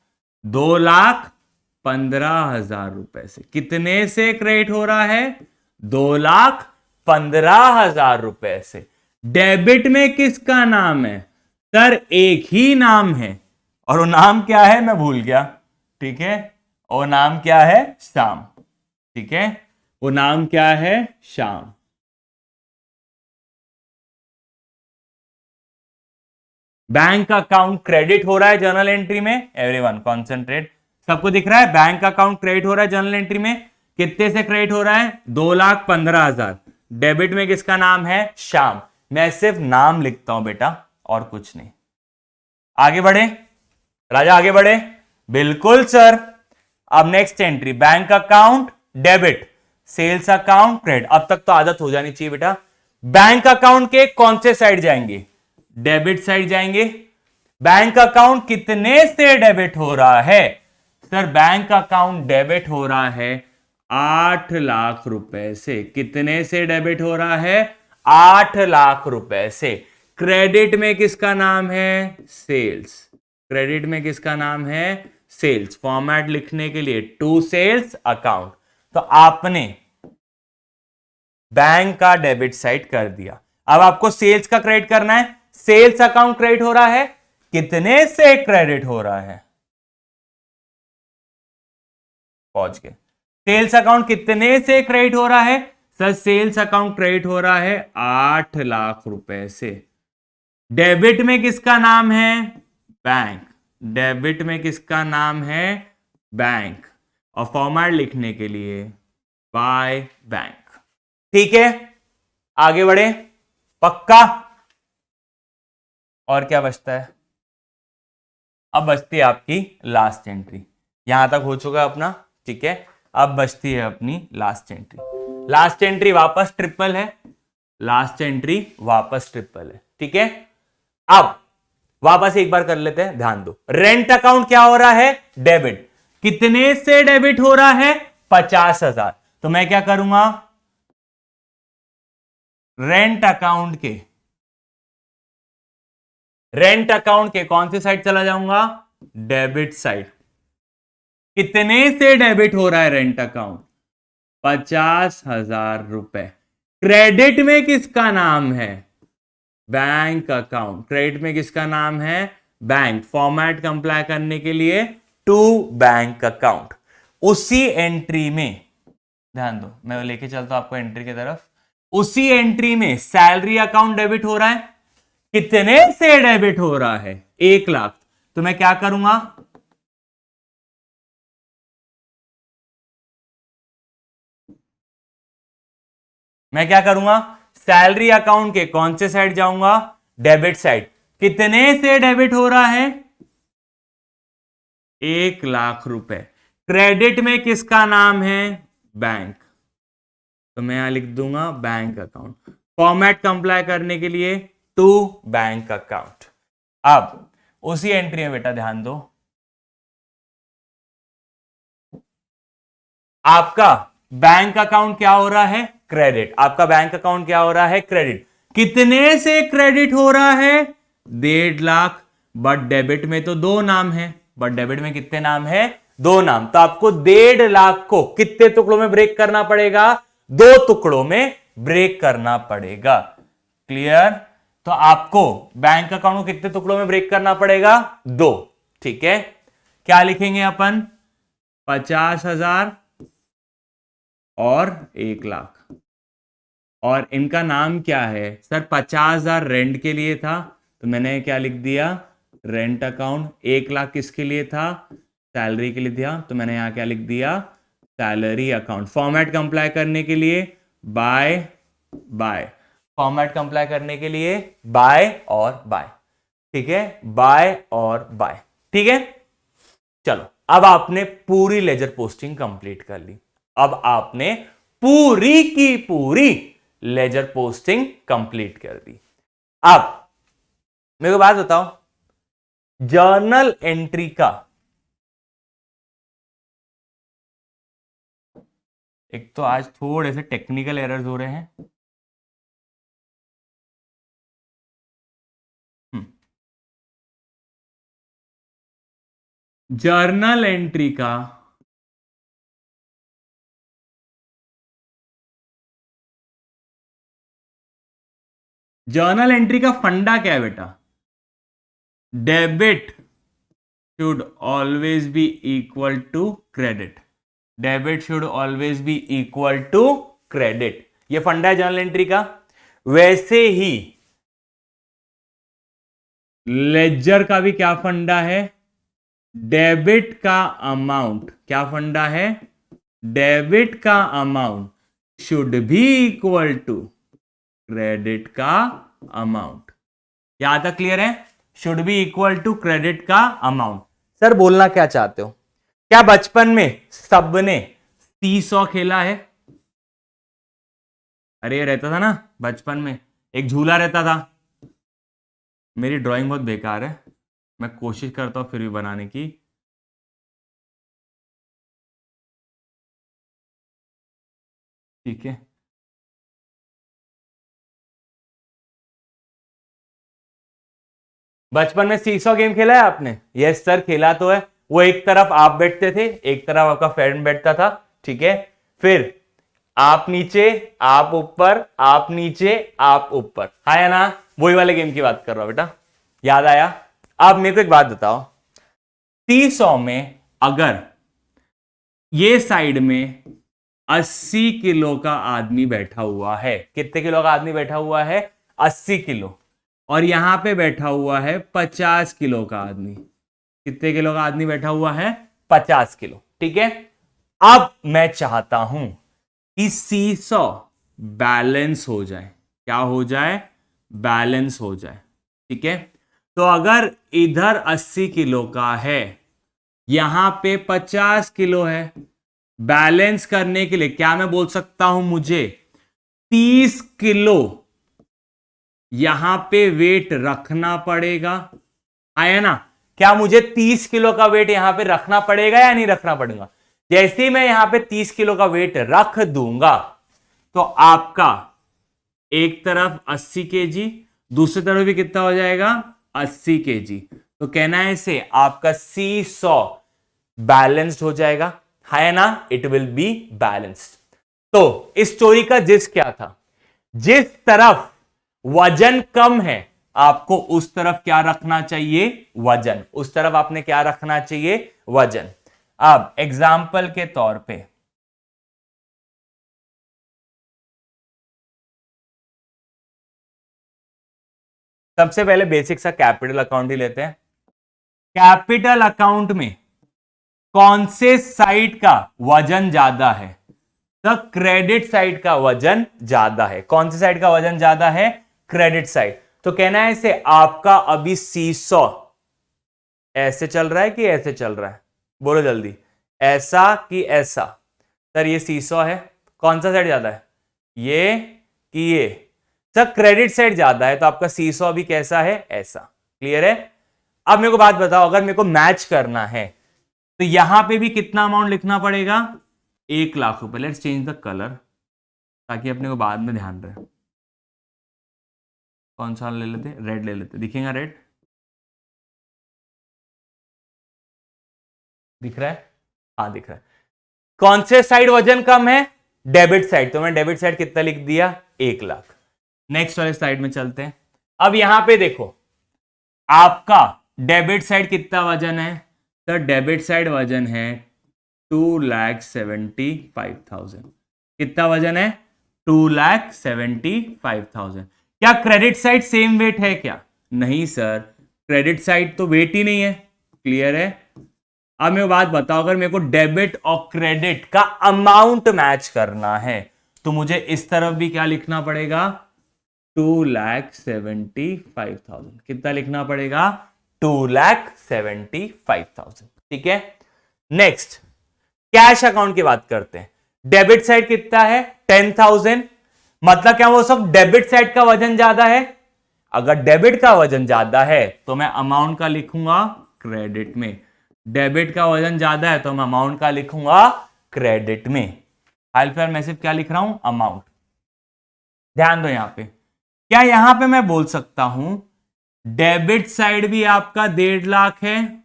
2,15,000 रुपए से। कितने से क्रेडिट हो रहा है? 2,15,000 रुपए से। डेबिट में किसका नाम है? सर एक ही नाम है, और वो नाम क्या है मैं भूल गया, ठीक है। वो नाम क्या है? श्याम, ठीक है। वो नाम क्या है? श्याम। बैंक अकाउंट क्रेडिट हो रहा है जर्नल एंट्री में। Everyone concentrate. सबको दिख रहा है? बैंक अकाउंट क्रेडिट हो रहा है जर्नल एंट्री में। कितने से क्रेडिट हो रहा है? 2,15,000। डेबिट में किसका नाम है? श्याम। मैं सिर्फ नाम लिखता हूं बेटा, और कुछ नहीं। आगे बढ़े राजा, आगे बढ़े। बिल्कुल सर। अब next entry, bank account debit, sales account credit. अब तक तो आदत हो जानी चाहिए बेटा। बैंक अकाउंट के कौन से साइड जाएंगे? डेबिट साइड जाएंगे। बैंक अकाउंट कितने से डेबिट हो रहा है? सर बैंक अकाउंट डेबिट हो रहा है 8 लाख रुपए से। कितने से डेबिट हो रहा है? 8 लाख रुपए से। क्रेडिट में किसका नाम है? सेल्स। क्रेडिट में किसका नाम है? सेल्स। फॉर्मेट लिखने के लिए टू सेल्स अकाउंट। तो आपने बैंक का डेबिट साइड कर दिया, अब आपको सेल्स का क्रेडिट करना है। सेल्स अकाउंट क्रेडिट हो रहा है, कितने से क्रेडिट हो रहा है? पहुंच गए। सेल्स अकाउंट कितने से क्रेडिट हो रहा है? सर सेल्स अकाउंट क्रेडिट हो रहा है 8 लाख रुपए से। डेबिट में किसका नाम है? बैंक। डेबिट में किसका नाम है? बैंक। और फॉर्मेट लिखने के लिए बाय बैंक, ठीक है। आगे बढ़े, पक्का? और क्या बचता है? अब बचती है आपकी लास्ट एंट्री। यहां तक हो चुका अपना, ठीक है। अब बचती है अपनी लास्ट एंट्री। लास्ट एंट्री वापस ट्रिपल है, लास्ट एंट्री वापस ट्रिपल है, ठीक है। अब वापस एक बार कर लेते हैं, ध्यान दो। रेंट अकाउंट क्या हो रहा है? डेबिट। कितने से डेबिट हो रहा है? 50,000। तो मैं क्या करूंगा? रेंट अकाउंट के कौन से साइड चला जाऊंगा? Debit side. कितने से डेबिट हो रहा है रेंट अकाउंट? 50,000 रुपए। क्रेडिट में किसका नाम है? Bank account. क्रेडिट में किसका नाम है? बैंक। फॉर्मेट कंप्लाई करने के लिए टू बैंक अकाउंट। उसी एंट्री में ध्यान दो, मैं लेके चलता हूं आपको एंट्री की तरफ। उसी एंट्री में सैलरी अकाउंट डेबिट हो रहा है, कितने से डेबिट हो रहा है? 1,00,000। तो मैं क्या करूंगा, सैलरी अकाउंट के कौन से साइड जाऊंगा? Debit side. कितने से डेबिट हो रहा है? 1,00,000 रुपए। क्रेडिट में किसका नाम है? बैंक। तो मैं यहां लिख दूंगा बैंक अकाउंट। फॉर्मेट कंप्लाई करने के लिए टू बैंक अकाउंट। अब उसी एंट्री में बेटा ध्यान दो, आपका बैंक अकाउंट क्या हो रहा है? क्रेडिट। आपका बैंक अकाउंट क्या हो रहा है? क्रेडिट। कितने से क्रेडिट हो रहा है? 1,50,000। बट डेबिट में तो 2 नाम है, बट डेबिट में कितने नाम है? 2 नाम। तो आपको 1,50,000 को कितने टुकड़ों में ब्रेक करना पड़ेगा? 2 टुकड़ों में ब्रेक करना पड़ेगा। क्लियर? तो आपको बैंक अकाउंट को कितने टुकड़ों में ब्रेक करना पड़ेगा? 2। ठीक है, क्या लिखेंगे अपन? 50,000 और 1,00,000। और इनका नाम क्या है? सर 50,000 रेंट के लिए था, तो मैंने क्या लिख दिया? Rent account. 1,00,000 किसके लिए था? सैलरी के लिए दिया, तो मैंने यहां क्या लिख दिया? Salary account. फॉर्मेट कंप्लाई करने के लिए बाय बाय, फॉर्मेट कंप्लाई करने के लिए बाय और बाय। ठीक है, बाय और बाय। ठीक है, चलो अब आपने पूरी लेजर पोस्टिंग कंप्लीट कर ली। अब आपने पूरी की पूरी लेजर पोस्टिंग कंप्लीट कर दी। अब मेरे को बात बताओ, जर्नल एंट्री का एक तो आज थोड़े से टेक्निकल एरर्स हो रहे हैं। जर्नल एंट्री का फंडा क्या है बेटा? Debit should always be equal to credit. Debit should always be equal to credit. ये फंडा है जर्नल एंट्री का। वैसे ही लेजर का भी क्या फंडा है? डेबिट का अमाउंट क्या फंडा है? डेबिट का amount should be equal to credit का अमाउंट। यहां तक क्लियर है? Should be equal to credit का अमाउंट। सर बोलना क्या चाहते हो? क्या बचपन में सबने सीसॉ खेला है? अरे ये रहता था ना बचपन में, एक झूला रहता था। मेरी ड्राइंग बहुत बेकार है, मैं कोशिश करता हूं फिर भी बनाने की। ठीक है, बचपन में सीसॉ गेम खेला है आपने? यस सर खेला तो है। वो एक तरफ आप बैठते थे, एक तरफ आपका फ्रेंड बैठता था। ठीक है, फिर आप नीचे, आप ऊपर, आप नीचे, आप ऊपर, है ना? वही वाले गेम की बात कर रहा हूं बेटा, याद आया? अब मेरे को एक बात बताओ, सीसॉ में अगर ये साइड में 80 किलो का आदमी बैठा हुआ है, कितने किलो का आदमी बैठा हुआ है? 80 किलो। और यहां पे बैठा हुआ है 50 किलो का आदमी। कितने किलो का आदमी बैठा हुआ है? 50 किलो। ठीक है, अब मैं चाहता हूं कि सीसॉ बैलेंस हो जाए। क्या हो जाए? बैलेंस हो जाए। ठीक है, तो अगर इधर 80 किलो का है, यहां पे 50 किलो है, बैलेंस करने के लिए क्या मैं बोल सकता हूं? मुझे 30 किलो यहां पे वेट रखना पड़ेगा, आया ना? क्या मुझे 30 किलो का वेट यहां पे रखना पड़ेगा या नहीं रखना पड़ेगा? जैसे ही मैं यहां पे 30 किलो का वेट रख दूंगा, तो आपका एक तरफ 80 केजी, दूसरी तरफ भी कितना हो जाएगा? 80 केजी। तो कहना है इसे आपका सीसॉ बैलेंस्ड हो जाएगा, है ना? It will be balanced. तो इस स्टोरी का जिस क्या था? जिस तरफ वजन कम है, आपको उस तरफ क्या रखना चाहिए? वजन। उस तरफ आपने क्या रखना चाहिए? वजन। अब एग्जाम्पल के तौर पे सबसे पहले बेसिक सा कैपिटल अकाउंट ही लेते हैं। कैपिटल अकाउंट में कौन से साइड का वजन ज्यादा है? तो क्रेडिट साइड का वजन ज्यादा है। कौन सी साइड का वजन ज्यादा है? Credit side. तो कहना है इसे आपका अभी सीसॉ ऐसे चल रहा है कि ऐसे चल रहा है? बोलो जल्दी, ऐसा कि ऐसा? सर ये सीसॉ है, कौन सा साइड ज्यादा है, ये कि ये? सर क्रेडिट साइड ज्यादा है, तो आपका सीसॉ भी कैसा है? ऐसा। क्लियर है? अब मेरे को बात बताओ, अगर मेरे को मैच करना है तो यहां पे भी कितना अमाउंट लिखना पड़ेगा? 1,00,000 रुपए। लेट्स चेंज द कलर ताकि अपने को बाद में ध्यान रहे। कौन सा ले लेते? रेड ले लेते, दिखेगा रेड? दिख रहा है? हाँ दिख रहा है। कौन से साइड वजन कम है? Debit side. तो मैं डेबिट साइड कितना लिख दिया? 1,00,000। नेक्स्ट वाले साइड में चलते हैं। अब यहां पे देखो, आपका डेबिट साइड कितना वजन है? तो डेबिट साइड वजन है 2,75,000। कितना वजन है? 2,75,000। क्या क्रेडिट साइड सेम वेट है क्या? नहीं सर, क्रेडिट साइड तो वेट ही नहीं है। क्लियर है? अब मैं बात बताओ, अगर मेरे को डेबिट और क्रेडिट का अमाउंट मैच करना है तो मुझे इस तरफ भी क्या लिखना पड़ेगा? 2,75,000। कितना लिखना पड़ेगा? 2,75,000। ठीक है। नेक्स्ट कैश अकाउंट की बात करते हैं। डेबिट साइड कितना है? 10,000। मतलब क्या वो सब डेबिट साइड का वजन ज्यादा है? अगर डेबिट का वजन ज्यादा है तो मैं अमाउंट का लिखूंगा क्रेडिट में। डेबिट का वजन ज्यादा है तो मैं अमाउंट का लिखूंगा क्रेडिट में। हाइलफेयर मैसिव क्या लिख रहा हूं? अमाउंट। ध्यान दो यहां पे, क्या यहां पे मैं बोल सकता हूं डेबिट साइड भी आपका 1,50,000 है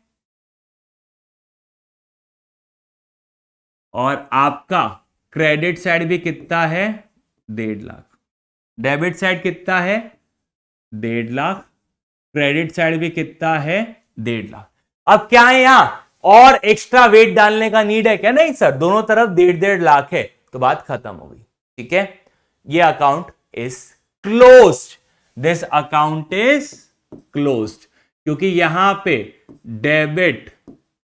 और आपका क्रेडिट साइड भी कितना है? 1,50,000। डेबिट साइड कितना है? 1,50,000। क्रेडिट साइड भी कितना है? 1,50,000। अब क्या है यहां और एक्स्ट्रा वेट डालने का नीड है क्या? नहीं सर, दोनों तरफ 1,50,000 है, तो बात खत्म हो गई। ठीक है, ये account is closed. This account is closed क्योंकि यहां पे debit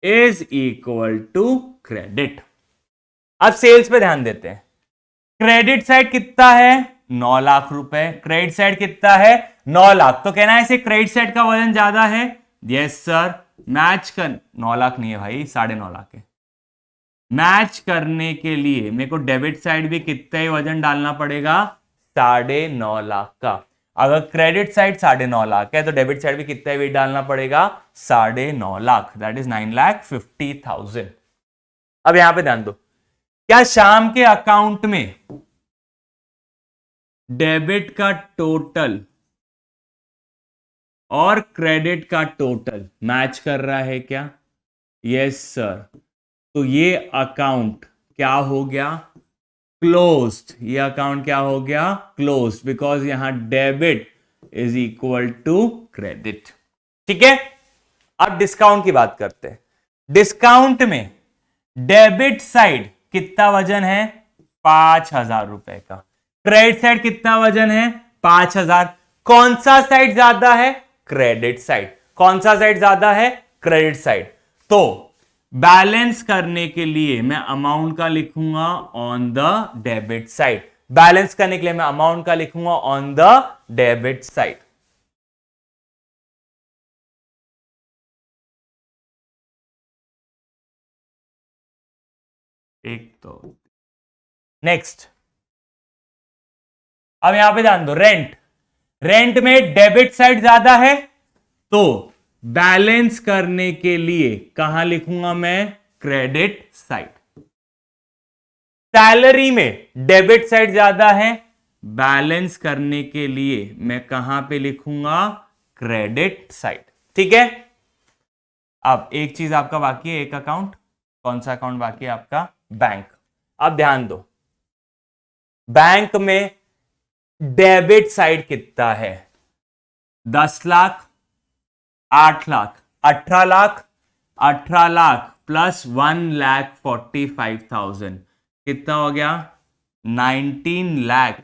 is equal to credit. अब सेल्स पे ध्यान देते हैं। क्रेडिट साइड कितना है? 9,00,000 रुपए। क्रेडिट साइड कितना है? 9,00,000। तो कहना है इसे क्रेडिट साइड का वजन ज्यादा है? Yes sir. मैच कर 9,00,000 नहीं है भाई, 9,50,000 है। मैच करने के लिए मेरे को डेबिट साइड भी कितना ही वजन डालना पड़ेगा? 9,50,000 का। अगर क्रेडिट साइड 9,50,000 है तो डेबिट साइड भी कितना ही वेट डालना पड़ेगा? 9,50,000। That is 9,50,000। अब यहां पे ध्यान दो, क्या शाम के अकाउंट में डेबिट का टोटल और क्रेडिट का टोटल मैच कर रहा है क्या? Yes sir. तो ये अकाउंट क्या हो गया? क्लोज्ड। ये अकाउंट क्या हो गया? क्लोज्ड, बिकॉज यहां debit is equal to credit. ठीक है। अब डिस्काउंट की बात करते हैं। डिस्काउंट में डेबिट साइड कितना वजन है? 5,000 रुपए का। क्रेडिट साइड कितना वजन है? 5,000। कौन सा साइड ज्यादा है? Credit side. कौन सा साइड ज्यादा है? Credit side. तो बैलेंस करने के लिए मैं अमाउंट का लिखूंगा on the debit side. Balance करने के लिए मैं अमाउंट का लिखूंगा ऑन द डेबिट साइड। एक तो नेक्स्ट, अब यहां पे ध्यान दो, रेंट। रेंट में डेबिट साइड ज्यादा है तो बैलेंस करने के लिए कहां लिखूंगा मैं? Credit side. सैलरी में डेबिट साइड ज्यादा है, बैलेंस करने के लिए मैं कहां पे लिखूंगा? Credit side. ठीक है। अब एक चीज आपका बाकी है, एक अकाउंट। कौन सा अकाउंट बाकी है आपका? बैंक। अब ध्यान दो, बैंक में डेबिट साइड कितना है? 10,00,000, 8,00,000, 18,00,000। 18,00,000 प्लस 1,45,000 कितना हो गया? 19,00,000।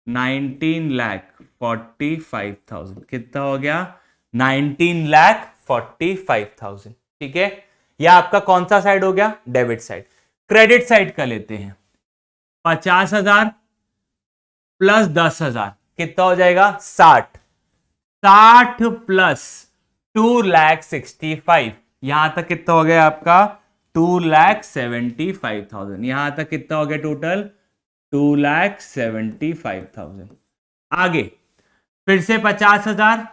19,45,000 45,000। कितना हो गया? 19,45,000। ठीक है, यह आपका कौन सा साइड हो गया? Debit side. क्रेडिट साइड का लेते हैं। 50,000 प्लस 10,000 कितना हो जाएगा? 60। 60 प्लस 2,65,000, यहां तक कितना हो गया आपका? 2,75,000। यहां तक कितना हो गया टोटल? 2,75,000। आगे फिर से 50,000,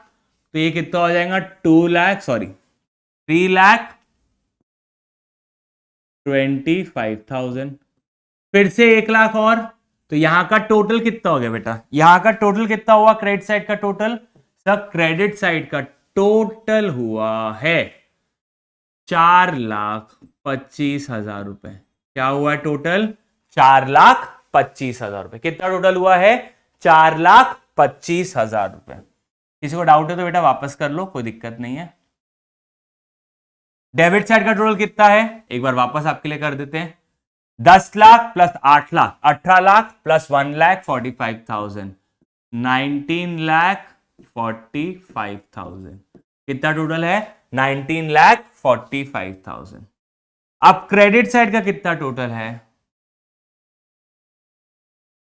तो ये कितना हो जाएगा? 3,25,000। फिर से 1,00,000 और, तो यहां का टोटल कितना हो गया बेटा? यहां का टोटल कितना हुआ? क्रेडिट साइड का टोटल, सब क्रेडिट साइड का टोटल हुआ है 4,25,000 रुपए। क्या हुआ टोटल? 4,25,000 रुपए। कितना टोटल हुआ है? 4,25,000 रुपए। किसी को डाउट है तो बेटा वापस कर लो, कोई दिक्कत नहीं है। डेबिट साइड का टोटल कितना है? एक बार वापस आपके लिए कर देते हैं। 10 लाख प्लस 8 लाख 18 लाख प्लस 1,45,000 19,45,000। कितना टोटल है? 19,45,000। अब क्रेडिट साइड का कितना टोटल है?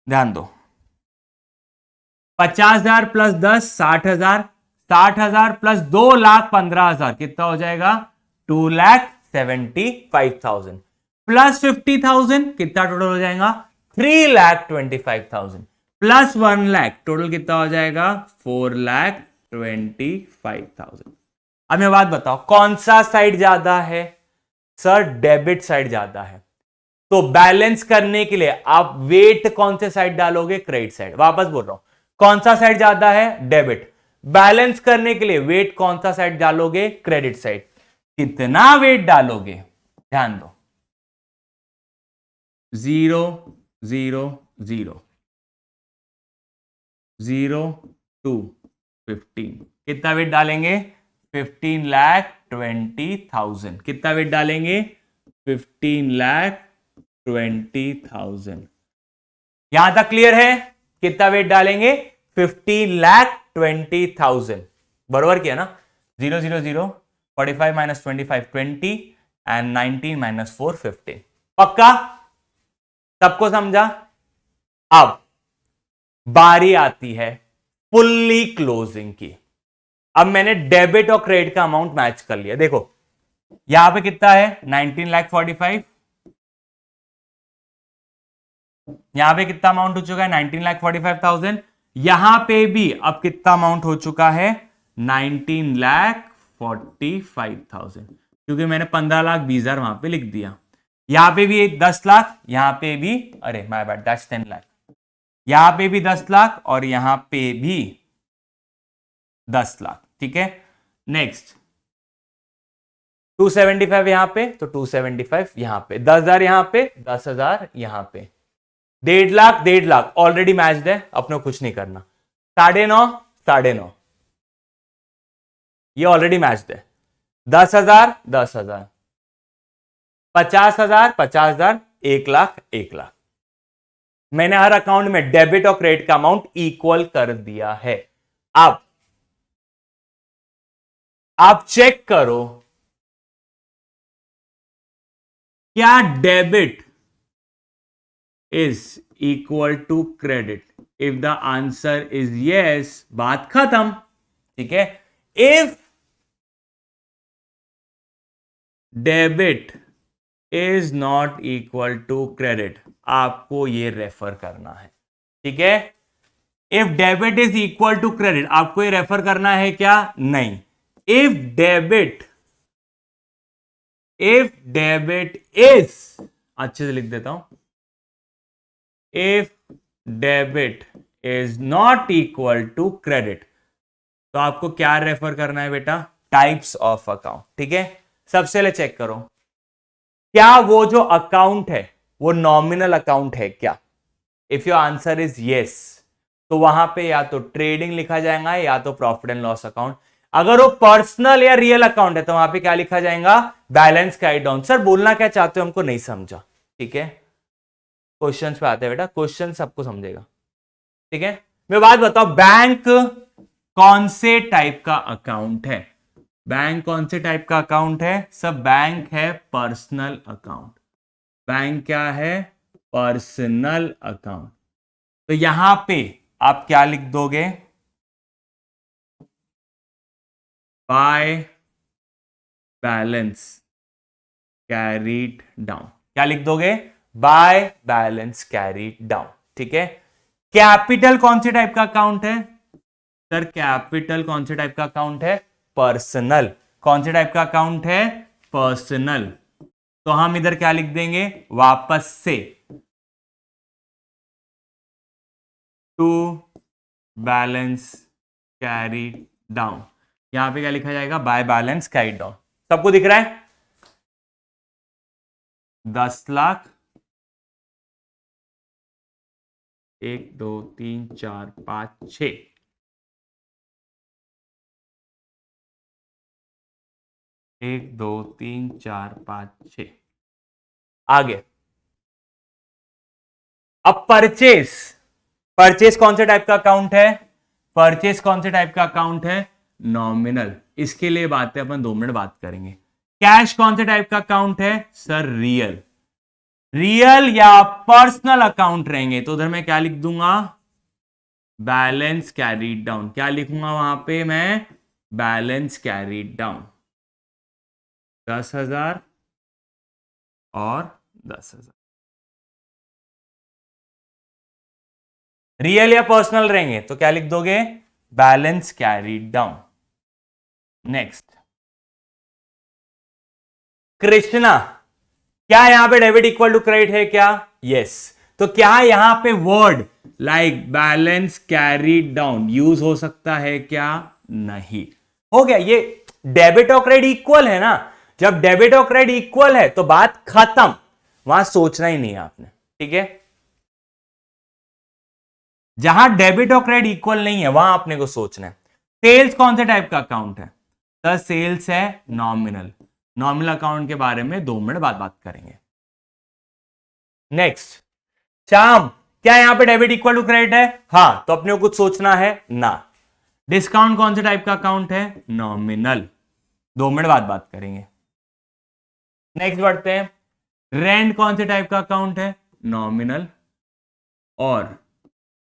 ध्यान दो। 50,000 प्लस 10 60,000, 60,000 प्लस 2,15,000 कितना हो जाएगा? 2,75,000 प्लस 50,000 कितना टोटल हो जाएगा? 3,25,000 प्लस 1,00,000 टोटल कितना हो जाएगा? 4,25,000। अब मैं बात बताओ, कौन सा साइड ज्यादा है? सर डेबिट साइड ज्यादा है, तो बैलेंस करने के लिए आप वेट कौन से साइड डालोगे? Credit side. वापस बोल रहा हूं, कौन सा साइड ज्यादा है? डेबिट। बैलेंस करने के लिए वेट कौन सा साइड डालोगे? Credit side. कितना वेट डालोगे? ध्यान दो। 0 0 0 0 2 15। कितना वेट डालेंगे? 15,20,000। कितना वेट डालेंगे? 15,20,000। यहां तक क्लियर है? कितना वेट डालेंगे? 15,20,000। बरोबर किया ना? 0 0 0 45 माइनस 25 20 एंड 19 माइनस 4 15। पक्का? सबको समझा? अब बारी आती है फुल्ली क्लोजिंग की। अब मैंने डेबिट और क्रेडिट का अमाउंट मैच कर लिया। देखो यहां पे कितना है? 19,45,000। यहां पे कितना अमाउंट हो चुका है? 19,45,000। यहां पे भी अब कितना अमाउंट हो चुका है? 19,45,000, क्योंकि मैंने 15,20,000 वहां पे लिख दिया। यहां पे भी 10 लाख, यहां पे भी, अरे माय बैड, दैट्स 10 लाख। यहां पे भी 10 लाख और यहां पे भी 10 लाख। ठीक है, नेक्स्ट 275 यहां पे, तो 275 यहां पे, 10,000 यहां पे, 10,000 यहां पे, 1.5 लाख 1.5 लाख ऑलरेडी मैच्ड है, अपने कुछ नहीं करना। 9.5 9.5 ये ऑलरेडी मैच्ड है। 10,000 10,000, 50,000 50,000, 1 लाख 1 लाख। मैंने हर अकाउंट में डेबिट और क्रेडिट का अमाउंट इक्वल कर दिया है। अब आप चेक करो क्या debit is equal to credit. If the answer is yes, बात खत्म। ठीक है, if debit is not equal to credit, आपको ये रेफर करना है। ठीक है, if debit is equal to credit आपको ये रेफर करना है क्या? नहीं। इफ डेबिट इज, अच्छे से लिख देता हूं, if debit is not equal to credit, तो आपको क्या रेफर करना है बेटा? Types of account. ठीक है, सबसे पहले चेक करो क्या वो जो अकाउंट है वो नॉमिनल अकाउंट है क्या? If your answer is yes, तो वहां पे या तो ट्रेडिंग लिखा जाएगा या तो प्रॉफिट एंड लॉस अकाउंट। अगर वो पर्सनल या रियल अकाउंट है तो वहां पे क्या लिखा जाएगा? Balance carry down. सर बोलना क्या चाहते हो, हमको नहीं समझा। ठीक है, क्वेश्चंस पे आते हैं बेटा, क्वेश्चन सबको समझेगा। ठीक है, मैं बात बताओ, बैंक कौन से टाइप का अकाउंट है? बैंक कौन से टाइप का अकाउंट है? सब बैंक है पर्सनल अकाउंट। बैंक क्या है? Personal account. तो यहां पे आप क्या लिख दोगे? By balance carried down. क्या लिख दोगे? By balance carried down. ठीक है। कैपिटल कौन से टाइप का अकाउंट है? सर कैपिटल कौन से टाइप का अकाउंट है? पर्सनल। कौन से टाइप का अकाउंट है? पर्सनल। तो हम इधर क्या लिख देंगे? वापस से टू बैलेंस कैरी डाउन। यहां पे क्या लिखा जाएगा? By balance carry down. सबको दिख रहा है? 10 लाख, 1 2 3 4 5 6, एक दो तीन चार पांच छ। आगे अब परचेस। परचेस कौन से टाइप का अकाउंट है? परचेस कौन से टाइप का अकाउंट है? नॉमिनल। इसके लिए बातें अपन 2 मिनट बात करेंगे। कैश कौन से टाइप का अकाउंट है? Sir real. रियल या पर्सनल अकाउंट रहेंगे तो उधर मैं क्या लिख दूंगा? Balance carried down. क्या लिखूंगा वहां पे मैं? Balance carried down. 10,000 और 10,000। रियल या पर्सनल रहेंगे तो क्या लिख दोगे? Balance carried down. Next, Krishna. क्या यहां पे डेबिट इक्वल टू क्रेडिट है क्या? यस। तो क्या यहां पे word like balance carried down use हो सकता है क्या? नहीं। हो गया। ये डेबिट और क्रेडिट इक्वल है ना। जब डेबिट और क्रेडिट इक्वल है तो बात खत्म, वहां सोचना ही नहीं है आपने। ठीक है। जहां डेबिट और क्रेडिट इक्वल नहीं है वहां आपने को सोचना है। सेल्स कौन से टाइप का अकाउंट है? तो सेल्स है नॉमिनल। नॉमिनल अकाउंट के बारे में 2 मिनट बाद बात करेंगे। नेक्स्ट, श्याम। क्या यहां पे डेबिट इक्वल टू क्रेडिट है? हां, तो अपने को कुछ सोचना है ना। डिस्काउंट कौन से टाइप का अकाउंट है? नॉमिनल। 2 मिनट बाद बात करेंगे। नेक्स्ट बढ़ते हैं। रेंट कौन से टाइप का अकाउंट है? नॉमिनल। और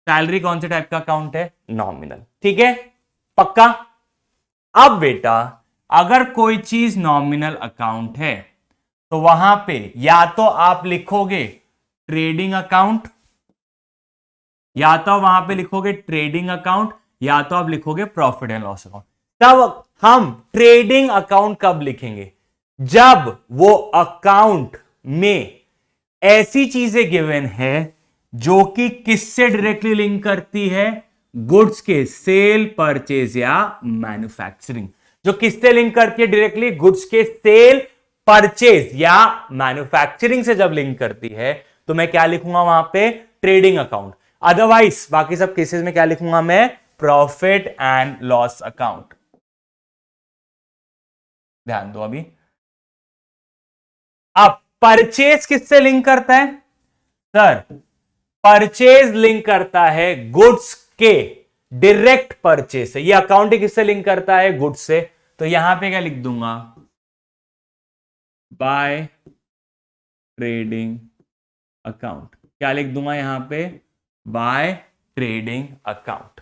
सैलरी कौन से टाइप का अकाउंट है? नॉमिनल। ठीक है, पक्का। अब बेटा अगर कोई चीज नॉमिनल अकाउंट है तो वहां पे या तो आप लिखोगे ट्रेडिंग अकाउंट, या तो वहां पे लिखोगे ट्रेडिंग अकाउंट, या तो आप लिखोगे प्रॉफिट एंड लॉस अकाउंट। तब हम ट्रेडिंग अकाउंट कब लिखेंगे? जब वो अकाउंट में ऐसी चीजें गिवन है जो कि किससे डायरेक्टली लिंक करती है? गुड्स के सेल, परचेज या मैन्युफैक्चरिंग। जो किससे लिंक करती है डायरेक्टली? गुड्स के सेल, परचेज या मैन्युफैक्चरिंग से जब लिंक करती है तो मैं क्या लिखूंगा वहां पे? Trading account. अदरवाइज बाकी सब केसेस में क्या लिखूंगा मैं? Profit and loss account. ध्यान दो अभी। अब परचेज किससे लिंक करता है? सर परचेज लिंक करता है गुड्स के डायरेक्ट परचेज से। ये अकाउंट किससे लिंक करता है? गुड्स से। तो यहां पे क्या लिख दूंगा? By trading account. क्या लिख दूंगा यहां पे? By trading account.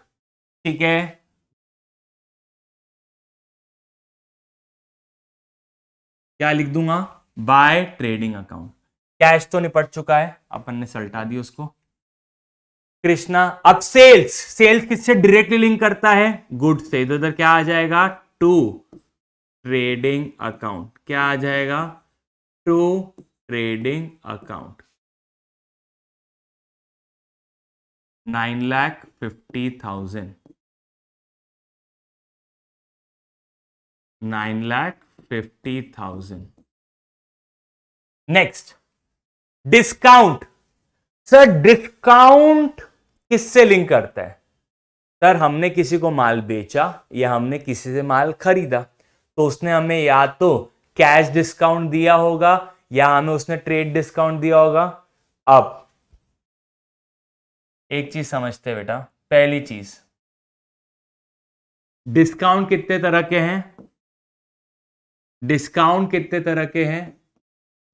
ठीक है। क्या लिख दूंगा? By trading account. कैश तो निपट चुका है, अपन ने सल्टा दी उसको। कृष्णा। अब सेल्स। सेल्स किससे डायरेक्टली लिंक करता है? गुड्स से। तो इधर क्या आ जाएगा? To trading account. क्या आ जाएगा? To trading account. 9,50,000। 9,50,000। Next, discount. Sir discount किससे लिंक करता है? सर हमने किसी को माल बेचा या हमने किसी से माल खरीदा तो उसने हमें या तो कैश डिस्काउंट दिया होगा या हमें उसने ट्रेड डिस्काउंट दिया होगा। अब एक चीज समझते हैं बेटा, पहली चीज, डिस्काउंट कितने तरह के हैं? डिस्काउंट कितने तरह के हैं?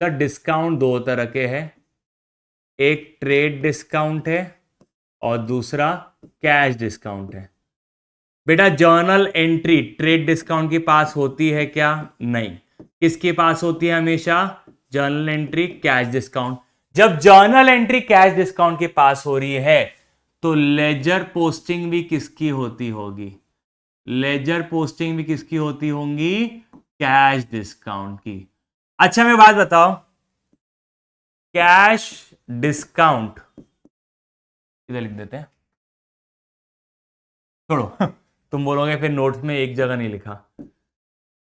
सर डिस्काउंट दो तरह के हैं, एक ट्रेड डिस्काउंट है और दूसरा कैश डिस्काउंट है। बेटा जर्नल एंट्री ट्रेड डिस्काउंट के पास होती है क्या? नहीं। किसके पास होती है हमेशा? Journal entry cash discount. जब जर्नल एंट्री कैश डिस्काउंट के पास हो रही है तो लेजर पोस्टिंग भी किसकी होती होगी? लेजर पोस्टिंग भी किसकी होती होंगी? कैश डिस्काउंट की। अच्छा मैं बात बताओ, कैश डिस्काउंट इधर लिख देते हैं, छोड़ो तुम बोलोगे फिर नोट्स में एक जगह नहीं लिखा।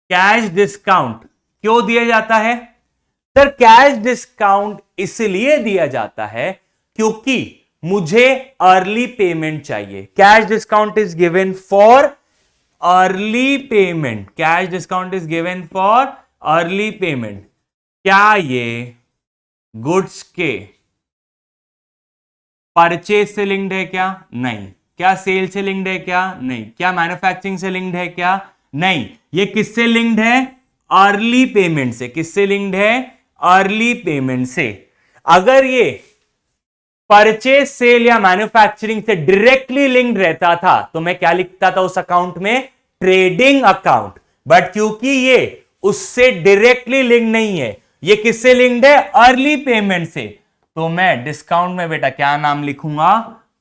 कैश डिस्काउंट क्यों दिया जाता है? सर कैश डिस्काउंट इसलिए दिया जाता है क्योंकि मुझे अर्ली पेमेंट चाहिए। Cash discount is given for early payment. Cash discount is given for early payment. क्या ये गुड्स के परचेज से लिंक्ड है क्या? नहीं। क्या सेल से लिंक्ड है क्या? नहीं। क्या मैन्युफैक्चरिंग से लिंक्ड है क्या? नहीं। ये किससे लिंक्ड है? अर्ली पेमेंट से। किससे लिंक्ड है? अर्ली पेमेंट से। अगर ये परचेज सेल या मैन्युफैक्चरिंग से डायरेक्टली लिंक्ड रहता था तो मैं क्या लिखता था उस अकाउंट में? Trading account. बट क्योंकि ये उससे डायरेक्टली लिंक नहीं है, ये किससे लिंक्ड है? अर्ली पेमेंट से, तो मैं डिस्काउंट में बेटा क्या नाम लिखूंगा?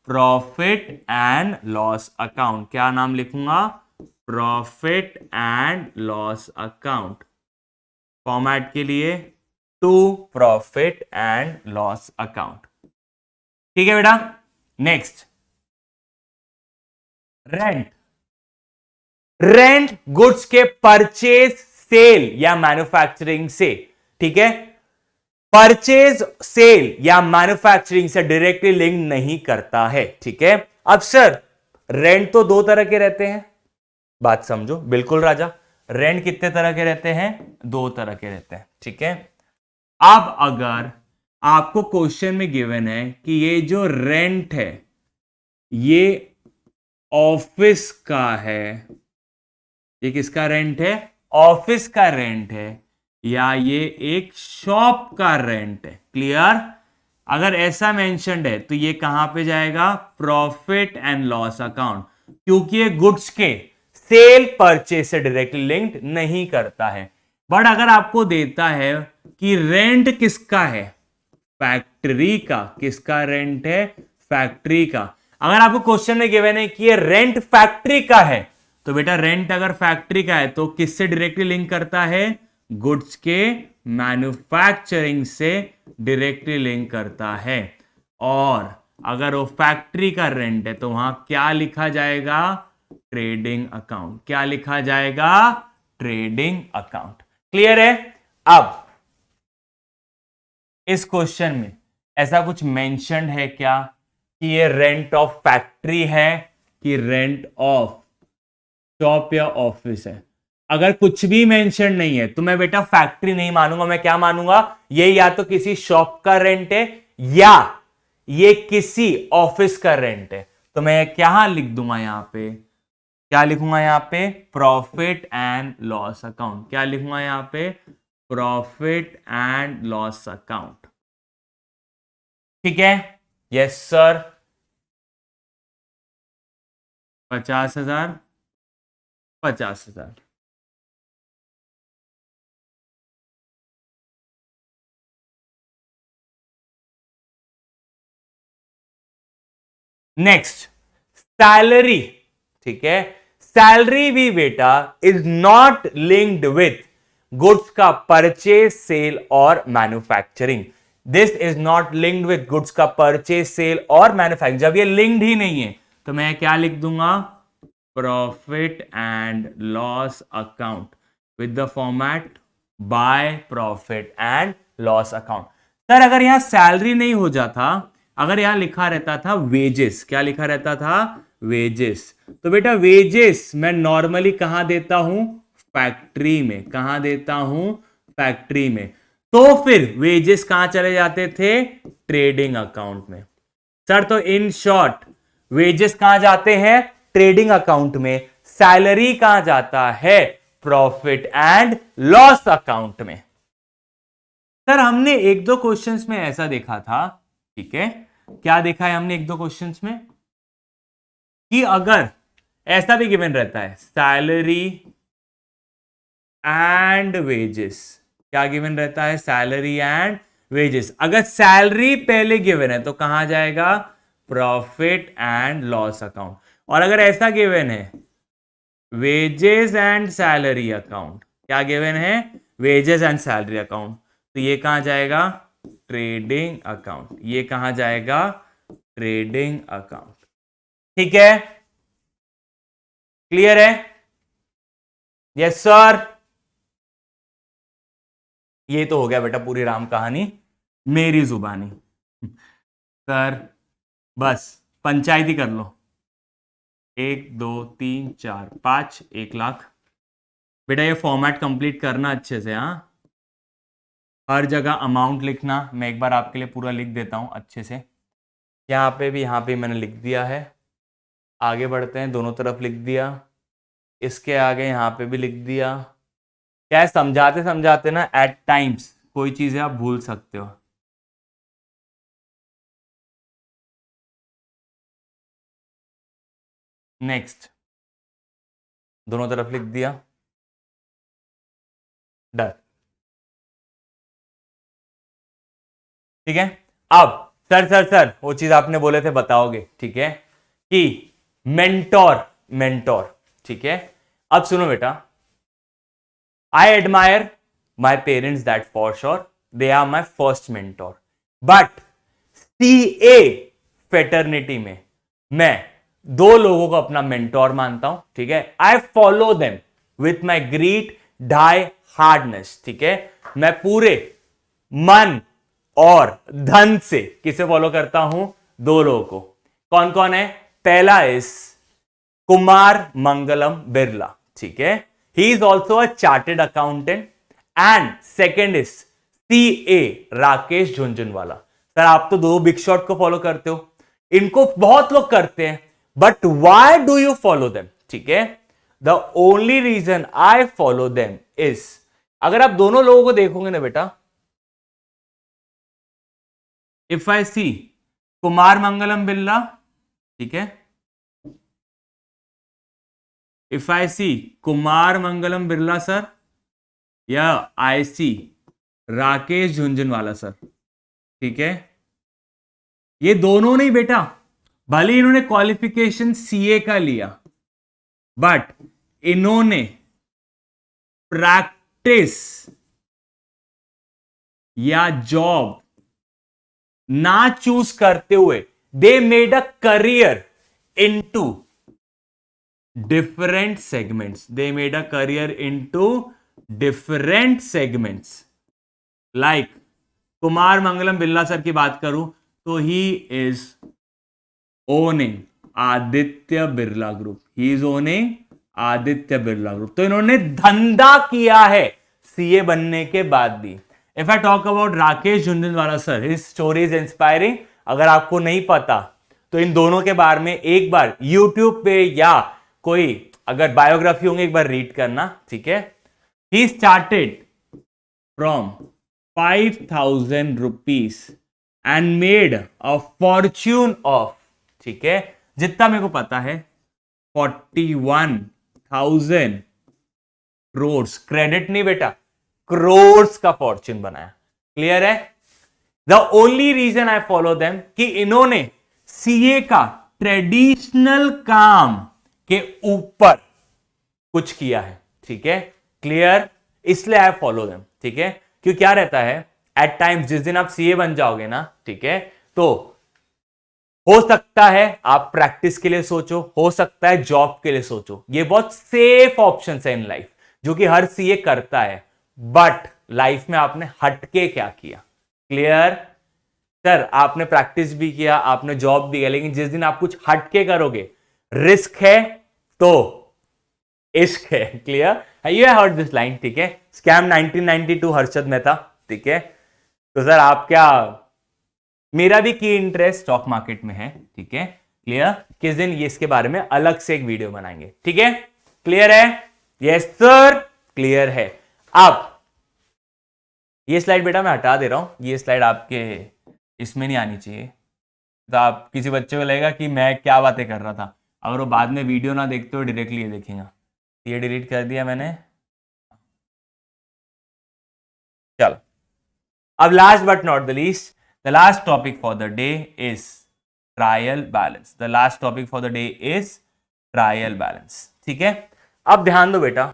Profit and loss account. क्या नाम लिखूंगा? Profit and loss account. Format के लिए to profit and loss account. ठीक है बेटा। Next, rent. रेंट गुड्स के परचेज सेल या मैन्युफैक्चरिंग से। ठीक है, परचेज सेल या मैन्युफैक्चरिंग से डायरेक्टली लिंक नहीं करता है। ठीक है। अब सर रेंट तो दो तरह के रहते हैं, बात समझो। बिल्कुल राजा, रेंट कितने तरह के रहते हैं? दो तरह के रहते हैं। ठीक है। अब अगर आपको क्वेश्चन में गिवन है कि ये जो रेंट है ये ऑफिस का है, ये किसका रेंट है? ऑफिस का रेंट है, या ये एक शॉप का रेंट है। क्लियर? अगर ऐसा मेंशन्ड है तो ये कहां पे जाएगा? प्रॉफिट एंड लॉस अकाउंट, क्योंकि ये गुड्स के सेल परचेज से डायरेक्टली लिंक्ड नहीं करता है। बट अगर आपको देता है कि रेंट किसका है? फैक्ट्री का। किसका रेंट है? फैक्ट्री का। अगर आपको क्वेश्चन में गिवन है कि ये रेंट फैक्ट्री का है तो बेटा रेंट अगर फैक्ट्री का है तो किससे डायरेक्टली लिंक करता है? गुड्स के मैन्युफैक्चरिंग से डायरेक्टली लिंक करता है। और अगर वो फैक्ट्री का रेंट है तो वहां क्या लिखा जाएगा? Trading account. क्या लिखा जाएगा? Trading account. क्लियर है? अब इस क्वेश्चन में ऐसा कुछ मेंशन्ड है क्या कि ये रेंट ऑफ फैक्ट्री है कि रेंट ऑफ शॉप या ऑफिस है? अगर कुछ भी मेंशन नहीं है तो मैं बेटा फैक्ट्री नहीं मानूंगा। मैं क्या मानूंगा? ये या तो किसी शॉप का रेंट है या ये किसी ऑफिस का रेंट है। तो मैं क्या लिख दूंगा यहां पे? क्या लिखूंगा यहां पे? Profit and loss account. क्या लिखूंगा यहां पे? Profit and loss account. ठीक है। Yes sir. 50,000 50,000। Next, salary. ठीक है, सैलरी भी बेटा is not linked with goods का परचेज सेल और manufacturing. This is not linked with goods का परचेज सेल और मैन्युफैक्चरिंग। जब ये लिंक्ड ही नहीं है तो मैं क्या लिख दूंगा? Profit and loss account with the format by profit and loss account. Sir अगर यहां सैलरी नहीं हो जाता, अगर यहां लिखा रहता था वेजेस, क्या लिखा रहता था? वेजेस, तो बेटा वेजेस मैं नॉर्मली कहां देता हूं? फैक्ट्री में। कहां देता हूं? फैक्ट्री में। तो फिर वेजेस कहां चले जाते थे? ट्रेडिंग अकाउंट में। सर तो इन शॉर्ट वेजेस कहां जाते हैं? ट्रेडिंग अकाउंट में। सैलरी कहां जाता है? प्रॉफिट एंड लॉस अकाउंट में। सर हमने एक दो क्वेश्चंस में ऐसा देखा था, ठीक है, क्या देखा है हमने एक दो क्वेश्चंस में कि अगर ऐसा भी गिवन रहता है सैलरी एंड वेजेस, क्या गिवन रहता है? Salary and wages. अगर सैलरी पहले गिवन है तो कहां जाएगा? Profit and loss account. और अगर ऐसा गिवन है वेजेस एंड सैलरी अकाउंट, क्या गिवन है? वेजेस एंड सैलरी अकाउंट, तो ये कहां जाएगा? Trading account. ये कहां जाएगा? Trading account. ठीक है, क्लियर है? Yes sir. ये तो हो गया बेटा पूरी राम कहानी मेरी जुबानी। सर बस पंचायती कर लो, 1 2 3 4 5 1 लाख। बेटा ये फॉर्मेट कंप्लीट करना अच्छे से, हाँ, हर जगह अमाउंट लिखना। मैं एक बार आपके लिए पूरा लिख देता हूं अच्छे से। यहाँ पे मैंने लिख दिया है। आगे बढ़ते हैं, दोनों तरफ लिख दिया, इसके आगे यहाँ पे भी लिख दिया। क्या है, समझाते समझाते ना एट टाइम्स कोई चीजें आप भूल सकते हो। नेक्स्ट, दोनों तरफ लिख दिया, डन। ठीक है, अब सर वो चीज आपने बोले थे बताओगे, ठीक है, कि मेंटोर मेंटोर, ठीक है। अब सुनो बेटा, I admire my parents that for sure, they are my first mentor, but CA fraternity में मैं दो लोगों को अपना मेंटोर मानता हूं, ठीक है। I follow them with my great die hardness, ठीक है। मैं पूरे मन और धन से किसे फॉलो करता हूं? दो लोगों को। कौन कौन है? पहला इज कुमार मंगलम बिरला, ठीक है, he is also a chartered accountant. And second is CA Rakesh Jhunjhunwala. Sir आप तो दो बिग शॉट को फॉलो करते हो, इनको बहुत लोग करते हैं, but why do you follow them? ठीक है, the only reason I follow them is, अगर आप दोनों लोगों को देखोगे ना बेटा, if I see Kumar Mangalam Birla, ठीक है, if I see Kumar Mangalam Birla sir, या I see Rakesh Jhunjhunwala sir, ठीक है, ये दोनों नहीं बेटा, भले इन्होंने क्वालिफिकेशन सीए का लिया, बट इन्होंने प्रैक्टिस या जॉब ना चूज करते हुए they made a career into different segments, they made a career into different segments. Like Kumar Mangalam Birla sir की बात करूं तो he is owning Aditya Birla group, he is owning Aditya Birla group. तो इन्होंने धंधा किया है सीए बनने के बाद भी। If I talk about Rakesh Jhunjhunwala sir, his story is inspiring. अगर आपको नहीं पता तो इन दोनों के बारे में एक बार यूट्यूब पे या कोई अगर बायोग्राफी होंगे एक बार रीड करना, ठीक है। He started from 5,000 rupees and made a Fortune of, ठीक है, जितना मेरे को पता है 41,000 करोड़। क्रेडिट नहीं बेटा, करोड़ का फॉर्च्यून बनाया। क्लियर है? The only reason I follow them कि इन्होंने सीए का ट्रेडिशनल काम के ऊपर कुछ किया है, ठीक है, क्लियर, इसलिए आई फॉलो देम, ठीक है। क्यों, क्या रहता है एट टाइम्स, जिस दिन आप सीए बन जाओगे ना, ठीक है, तो हो सकता है आप प्रैक्टिस के लिए सोचो, हो सकता है जॉब के लिए सोचो, ये बहुत सेफ ऑप्शन है इन लाइफ जो कि हर सीए करता है, बट लाइफ में आपने हटके क्या किया? क्लियर? सर आपने प्रैक्टिस भी किया, आपने जॉब भी किया, लेकिन जिस दिन आप कुछ हटके करोगे, रिस्क है तो इश्क है। Clear? You have heard this line, ठीक है, स्कैम 1992 हर्षद मेहता, ठीक है। तो सर आप क्या, मेरा भी की इंटरेस्ट स्टॉक मार्केट में है, ठीक है, क्लियर? किस दिन ये इसके बारे में अलग से एक वीडियो बनाएंगे, ठीक है? क्लियर है? यस सर, क्लियर है। अब ये स्लाइड बेटा मैं हटा दे रहा हूं, ये स्लाइड आपके इसमें नहीं आनी चाहिए, तो आप किसी बच्चे को लगेगा कि मैं क्या बातें कर रहा था, अगर वो बाद में वीडियो ना देखते हो डायरेक्टली ये देखेगा। ये डिलीट कर दिया मैंने। चलो, अब last but not the least, the last topic for the day is trial balance. The last topic for the day is trial balance, ठीक है? अब ध्यान दो बेटा,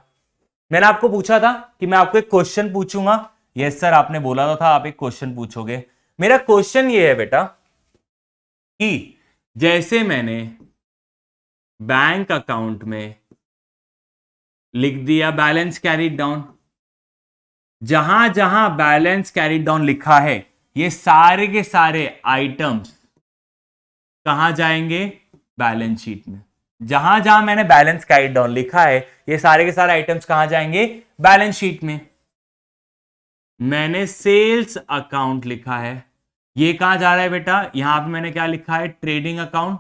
मैंने आपको पूछा था कि मैं आपको एक क्वेश्चन पूछूंगा। यस सर, आपने बोला तो था आप एक क्वेश्चन पूछोगे। मेरा क्वेश्चन ये है बेटा कि जैसे मैंने बैंक अकाउंट में लिख दिया बैलेंस कैरीड डाउन, जहां जहां बैलेंस कैरीड डाउन लिखा है ये सारे के सारे आइटम्स कहां जाएंगे? बैलेंस शीट में। जहां जहां मैंने बैलेंस कैरीड डाउन लिखा है ये सारे के सारे आइटम्स कहां जाएंगे? बैलेंस शीट में। मैंने सेल्स अकाउंट लिखा है, ये कहां जा रहा है बेटा? यहां पे मैंने क्या लिखा है? Trading account.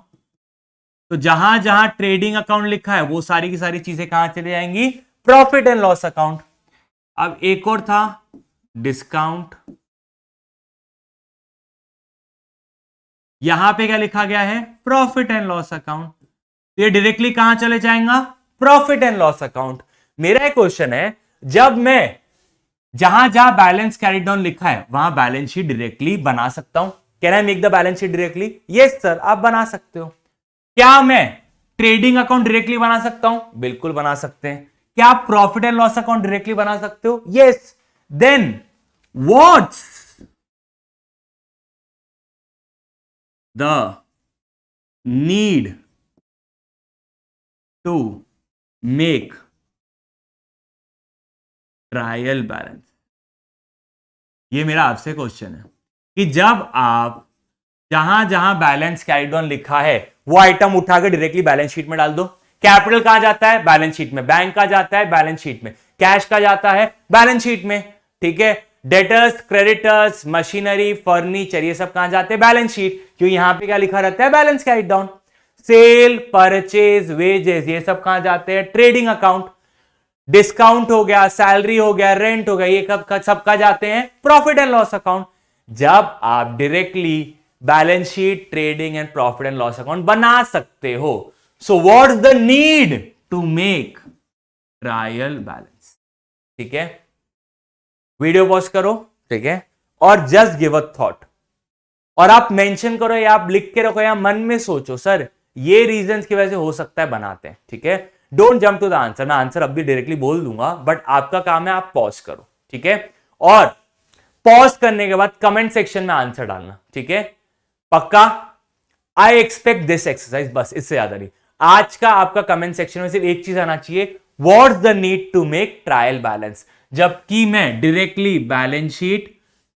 तो जहां जहां ट्रेडिंग अकाउंट लिखा है वो सारी की सारी चीजें कहां चली जाएंगी? Profit and loss account. अब एक और था डिस्काउंट, यहां पे क्या लिखा गया है? Profit and loss account. तो ये डायरेक्टली कहां चले जाएगा? Profit and loss account. मेरा क्वेश्चन है, जब मैं जहां जहां बैलेंस कैरीड डाउन लिखा है वहां बैलेंस शीट डायरेक्टली बना सकता हूं? Can I make the balance sheet directly? Yes sir, आप बना सकते हो। क्या मैं ट्रेडिंग अकाउंट डायरेक्टली बना सकता हूं? बिल्कुल बना सकते हैं। क्या आप profit and loss account directly बना सकते हो? Yes. Then what's the need to make trial balance? ये मेरा आपसे क्वेश्चन है कि जब आप जहां जहां बैलेंस कैरीड डाउन लिखा है वो आइटम उठाकर डायरेक्टली बैलेंस शीट में डाल दो। कैपिटल कहां जाता है? बैलेंस शीट में। बैंक का जाता है बैलेंस शीट में। कैश का जाता है बैलेंस शीट में, ठीक है? डेटर्स, क्रेडिटर्स, मशीनरी, फर्नीचर, ये सब कहां जाते हैं? Balance sheet. क्यों? यहां पे क्या लिखा रहता है? Balance carried down. Sale, purchase, wages, ये सब कहां जाते हैं? Trading account. डिस्काउंट हो गया, सैलरी हो गया, रेंट हो गया, ये कब सबका जाते हैं? Profit and loss account. जब आप directly balance sheet, trading and profit and loss account बना सकते हो, so what is the need to make trial balance? ठीक है, वीडियो पॉज करो, ठीक है, और जस्ट गिव अ थॉट, और आप मेंशन करो या आप लिख के रखो या मन में सोचो, सर ये रीजंस की वजह से हो सकता है बनाते हैं, ठीक है? Don't jump to the answer, मैं आंसर अभी डायरेक्टली बोल दूंगा, बट आपका काम है आप पॉज करो, ठीक है? और पॉज करने के बाद कमेंट सेक्शन में आंसर डालना, ठीक है? पक्का? आई एक्सपेक्ट दिस एक्सरसाइज, बस इससे ज्यादा नहीं। आज का आपका कमेंट सेक्शन में सिर्फ एक चीज आना चाहिए, what's the need to make trial balance, जबकि मैं directly balance sheet,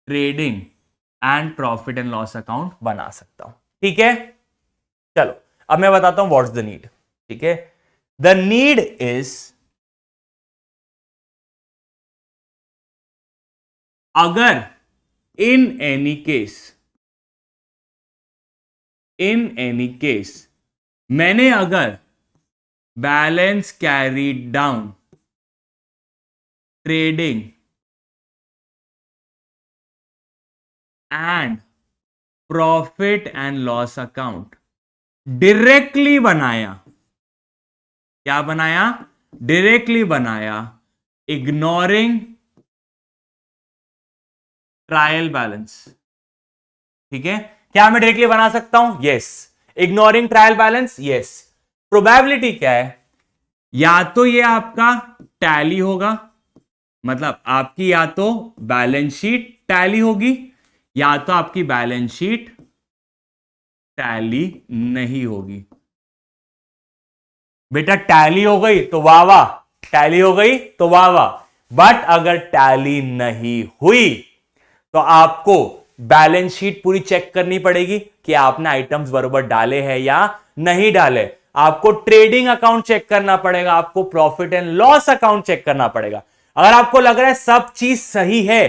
trading and profit and loss account बना सकता हूं, ठीक है? चलो अब मैं बताता हूं व्हाट्स द नीड, ठीक है? द नीड इज, अगर इन एनी केस मैंने अगर balance carried down, trading and profit and loss account directly बनाया, क्या बनाया? डायरेक्टली बनाया, इग्नोरिंग ट्रायल बैलेंस, ठीक है? क्या मैं डायरेक्टली बना सकता हूं? Yes. Ignoring trial balance? Yes. Probability क्या है? या तो ये आपका टैली होगा, मतलब आपकी या तो बैलेंस शीट टैली होगी, या तो आपकी बैलेंस शीट टैली नहीं होगी। बेटा टैली हो गई तो वाह वाह, टैली हो गई तो वाह वाह, बट अगर टैली नहीं हुई तो आपको बैलेंस शीट पूरी चेक करनी पड़ेगी कि आपने आइटम्स बरोबर डाले हैं या नहीं डाले। आपको ट्रेडिंग अकाउंट चेक करना पड़ेगा, आपको profit and loss account check करना पड़ेगा। अगर आपको लग रहा है सब चीज सही है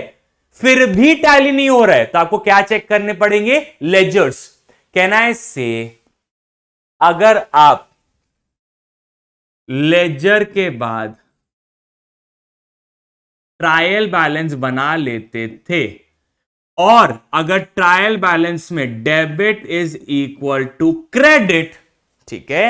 फिर भी टैली नहीं हो रहा है तो आपको क्या चेक करने पड़ेंगे? लेजर्स। कैन आई से अगर आप लेजर के बाद ट्रायल बैलेंस बना लेते थे और अगर ट्रायल बैलेंस में debit is equal to credit, ठीक है,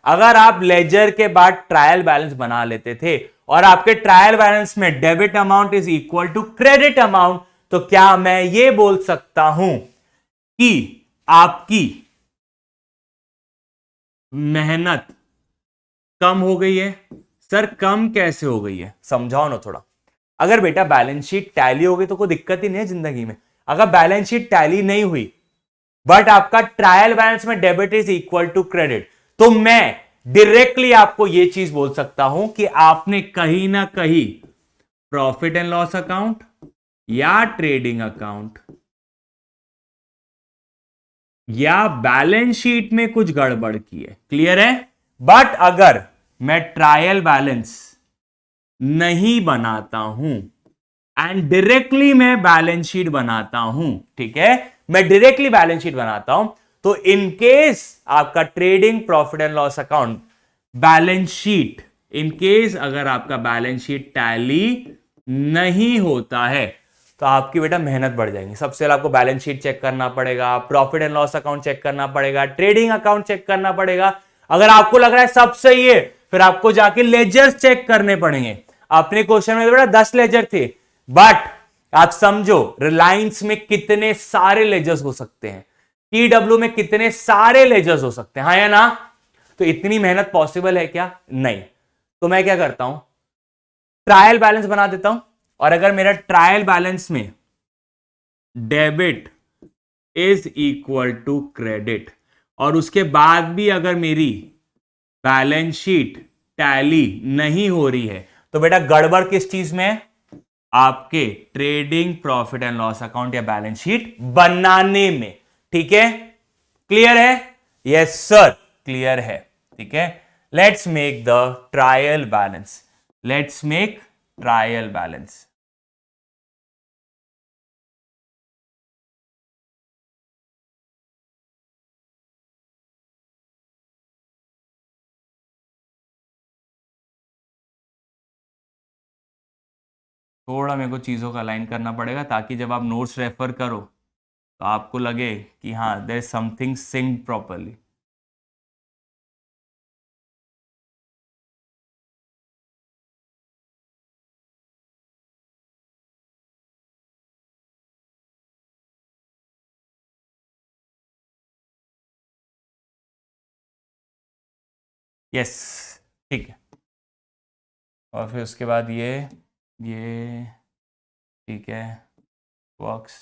अगर आप लेजर के बाद ट्रायल बैलेंस बना लेते थे और आपके ट्रायल बैलेंस में debit amount is equal to credit amount, तो क्या मैं ये बोल सकता हूं कि आपकी मेहनत कम हो गई है? सर कम कैसे हो गई है, समझाओ ना थोड़ा। अगर बेटा बैलेंस शीट टैली हो गई तो कोई दिक्कत ही नहीं है जिंदगी में। अगर बैलेंस शीट टैली नहीं हुई बट आपका ट्रायल बैलेंस में debit is equal to credit, तो मैं डायरेक्टली आपको यह चीज बोल सकता हूं कि आपने कहीं ना कहीं प्रॉफिट एंड लॉस अकाउंट या ट्रेडिंग अकाउंट या बैलेंस शीट में कुछ गड़बड़ की है। क्लियर है? बट अगर मैं ट्रायल बैलेंस नहीं बनाता हूं एंड डायरेक्टली मैं बैलेंस शीट बनाता हूं, ठीक है, मैं डायरेक्टली बैलेंस शीट बनाता हूं, तो इन केस आपका trading profit and loss account balance sheet, in case अगर आपका बैलेंस शीट टैली नहीं होता है तो आपकी बेटा मेहनत बढ़ जाएगी। सबसे पहले आपको बैलेंस शीट चेक करना पड़ेगा, profit and loss account check करना पड़ेगा, ट्रेडिंग अकाउंट चेक करना पड़ेगा। अगर आपको लग रहा है सब सही है, फिर आपको जाके लेजर्स चेक करने पड़ेंगे। अपने क्वेश्चन में बेटा 10 लेजर थे, बट आप समझो रिलायंस में कितने सारे लेजर्स हो सकते हैं, टीडब्ल्यू में कितने सारे लेजर्स हो सकते हैं, हाँ या ना? तो इतनी मेहनत पॉसिबल है क्या? नहीं। तो मैं क्या करता हूं, ट्रायल बैलेंस बना देता हूं, और अगर मेरा ट्रायल बैलेंस में debit is equal to credit और उसके बाद भी अगर मेरी बैलेंस शीट टैली नहीं हो रही है, तो बेटा गड़बड़ किस चीज में है? आपके trading profit and loss account या बैलेंस शीट बनाने में। ठीक है? क्लियर है? यस सर, क्लियर है। ठीक है, let's make the trial balance. Let's make trial balance. थोड़ा मेरे को चीज़ों का अलाइन करना पड़ेगा ताकि जब आप नोट्स रेफर करो तो आपको लगे कि हाँ there is something synced properly. Yes, ठीक है। और फिर उसके बाद ये ठीक है, वर्क्स।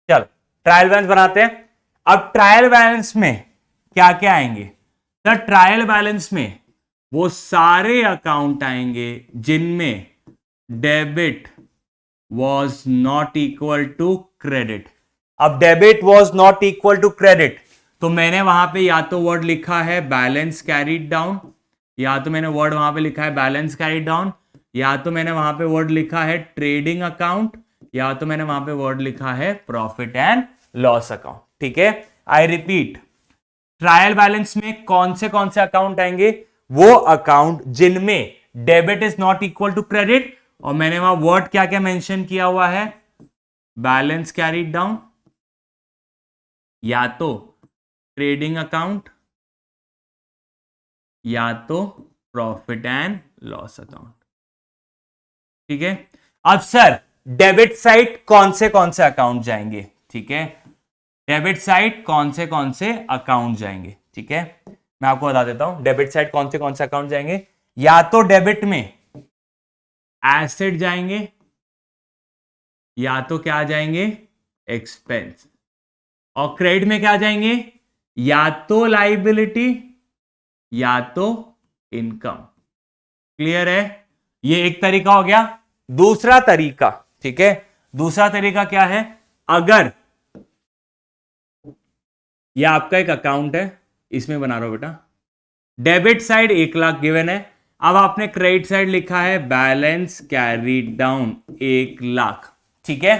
चलो ट्रायल बैलेंस बनाते हैं। अब ट्रायल बैलेंस में क्या क्या आएंगे? सर ट्रायल बैलेंस में वो सारे अकाउंट आएंगे जिनमें debit was not equal to credit. अब debit was not equal to credit, तो मैंने वहां पे या तो वर्ड लिखा है बैलेंस कैरीड डाउन, या तो मैंने वर्ड वहां पे लिखा है बैलेंस कैरीड डाउन, या तो मैंने वहां पे वर्ड लिखा है ट्रेडिंग अकाउंट, या तो मैंने वहां पे वर्ड लिखा है प्रॉफिट एंड लॉस अकाउंट। ठीक है, आई रिपीट, ट्रायल बैलेंस में कौन से अकाउंट आएंगे? वो अकाउंट जिनमें debit is not equal to credit, और मैंने वहां वर्ड क्या क्या मेंशन किया हुआ है? बैलेंस कैरीड डाउन, या तो ट्रेडिंग अकाउंट, या तो प्रॉफिट एंड लॉस अकाउंट। ठीक है, अब सर डेबिट साइड कौन से अकाउंट जाएंगे? ठीक है, डेबिट साइड कौन से अकाउंट जाएंगे? ठीक है, मैं आपको बता देता हूं डेबिट साइड कौन से अकाउंट जाएंगे। या तो डेबिट में एसेट जाएंगे, या तो क्या जाएंगे? एक्सपेंस। और क्रेडिट में क्या जाएंगे? या तो लाइबिलिटी या तो इनकम। क्लियर है? ये एक तरीका हो गया। दूसरा तरीका, ठीक है, दूसरा तरीका क्या है? अगर ये आपका एक अकाउंट है, इसमें बना रहा हो बेटा, डेबिट साइड 1 लाख गिवन है, अब आपने क्रेडिट साइड लिखा है बैलेंस कैरी डाउन 1 लाख। ठीक है,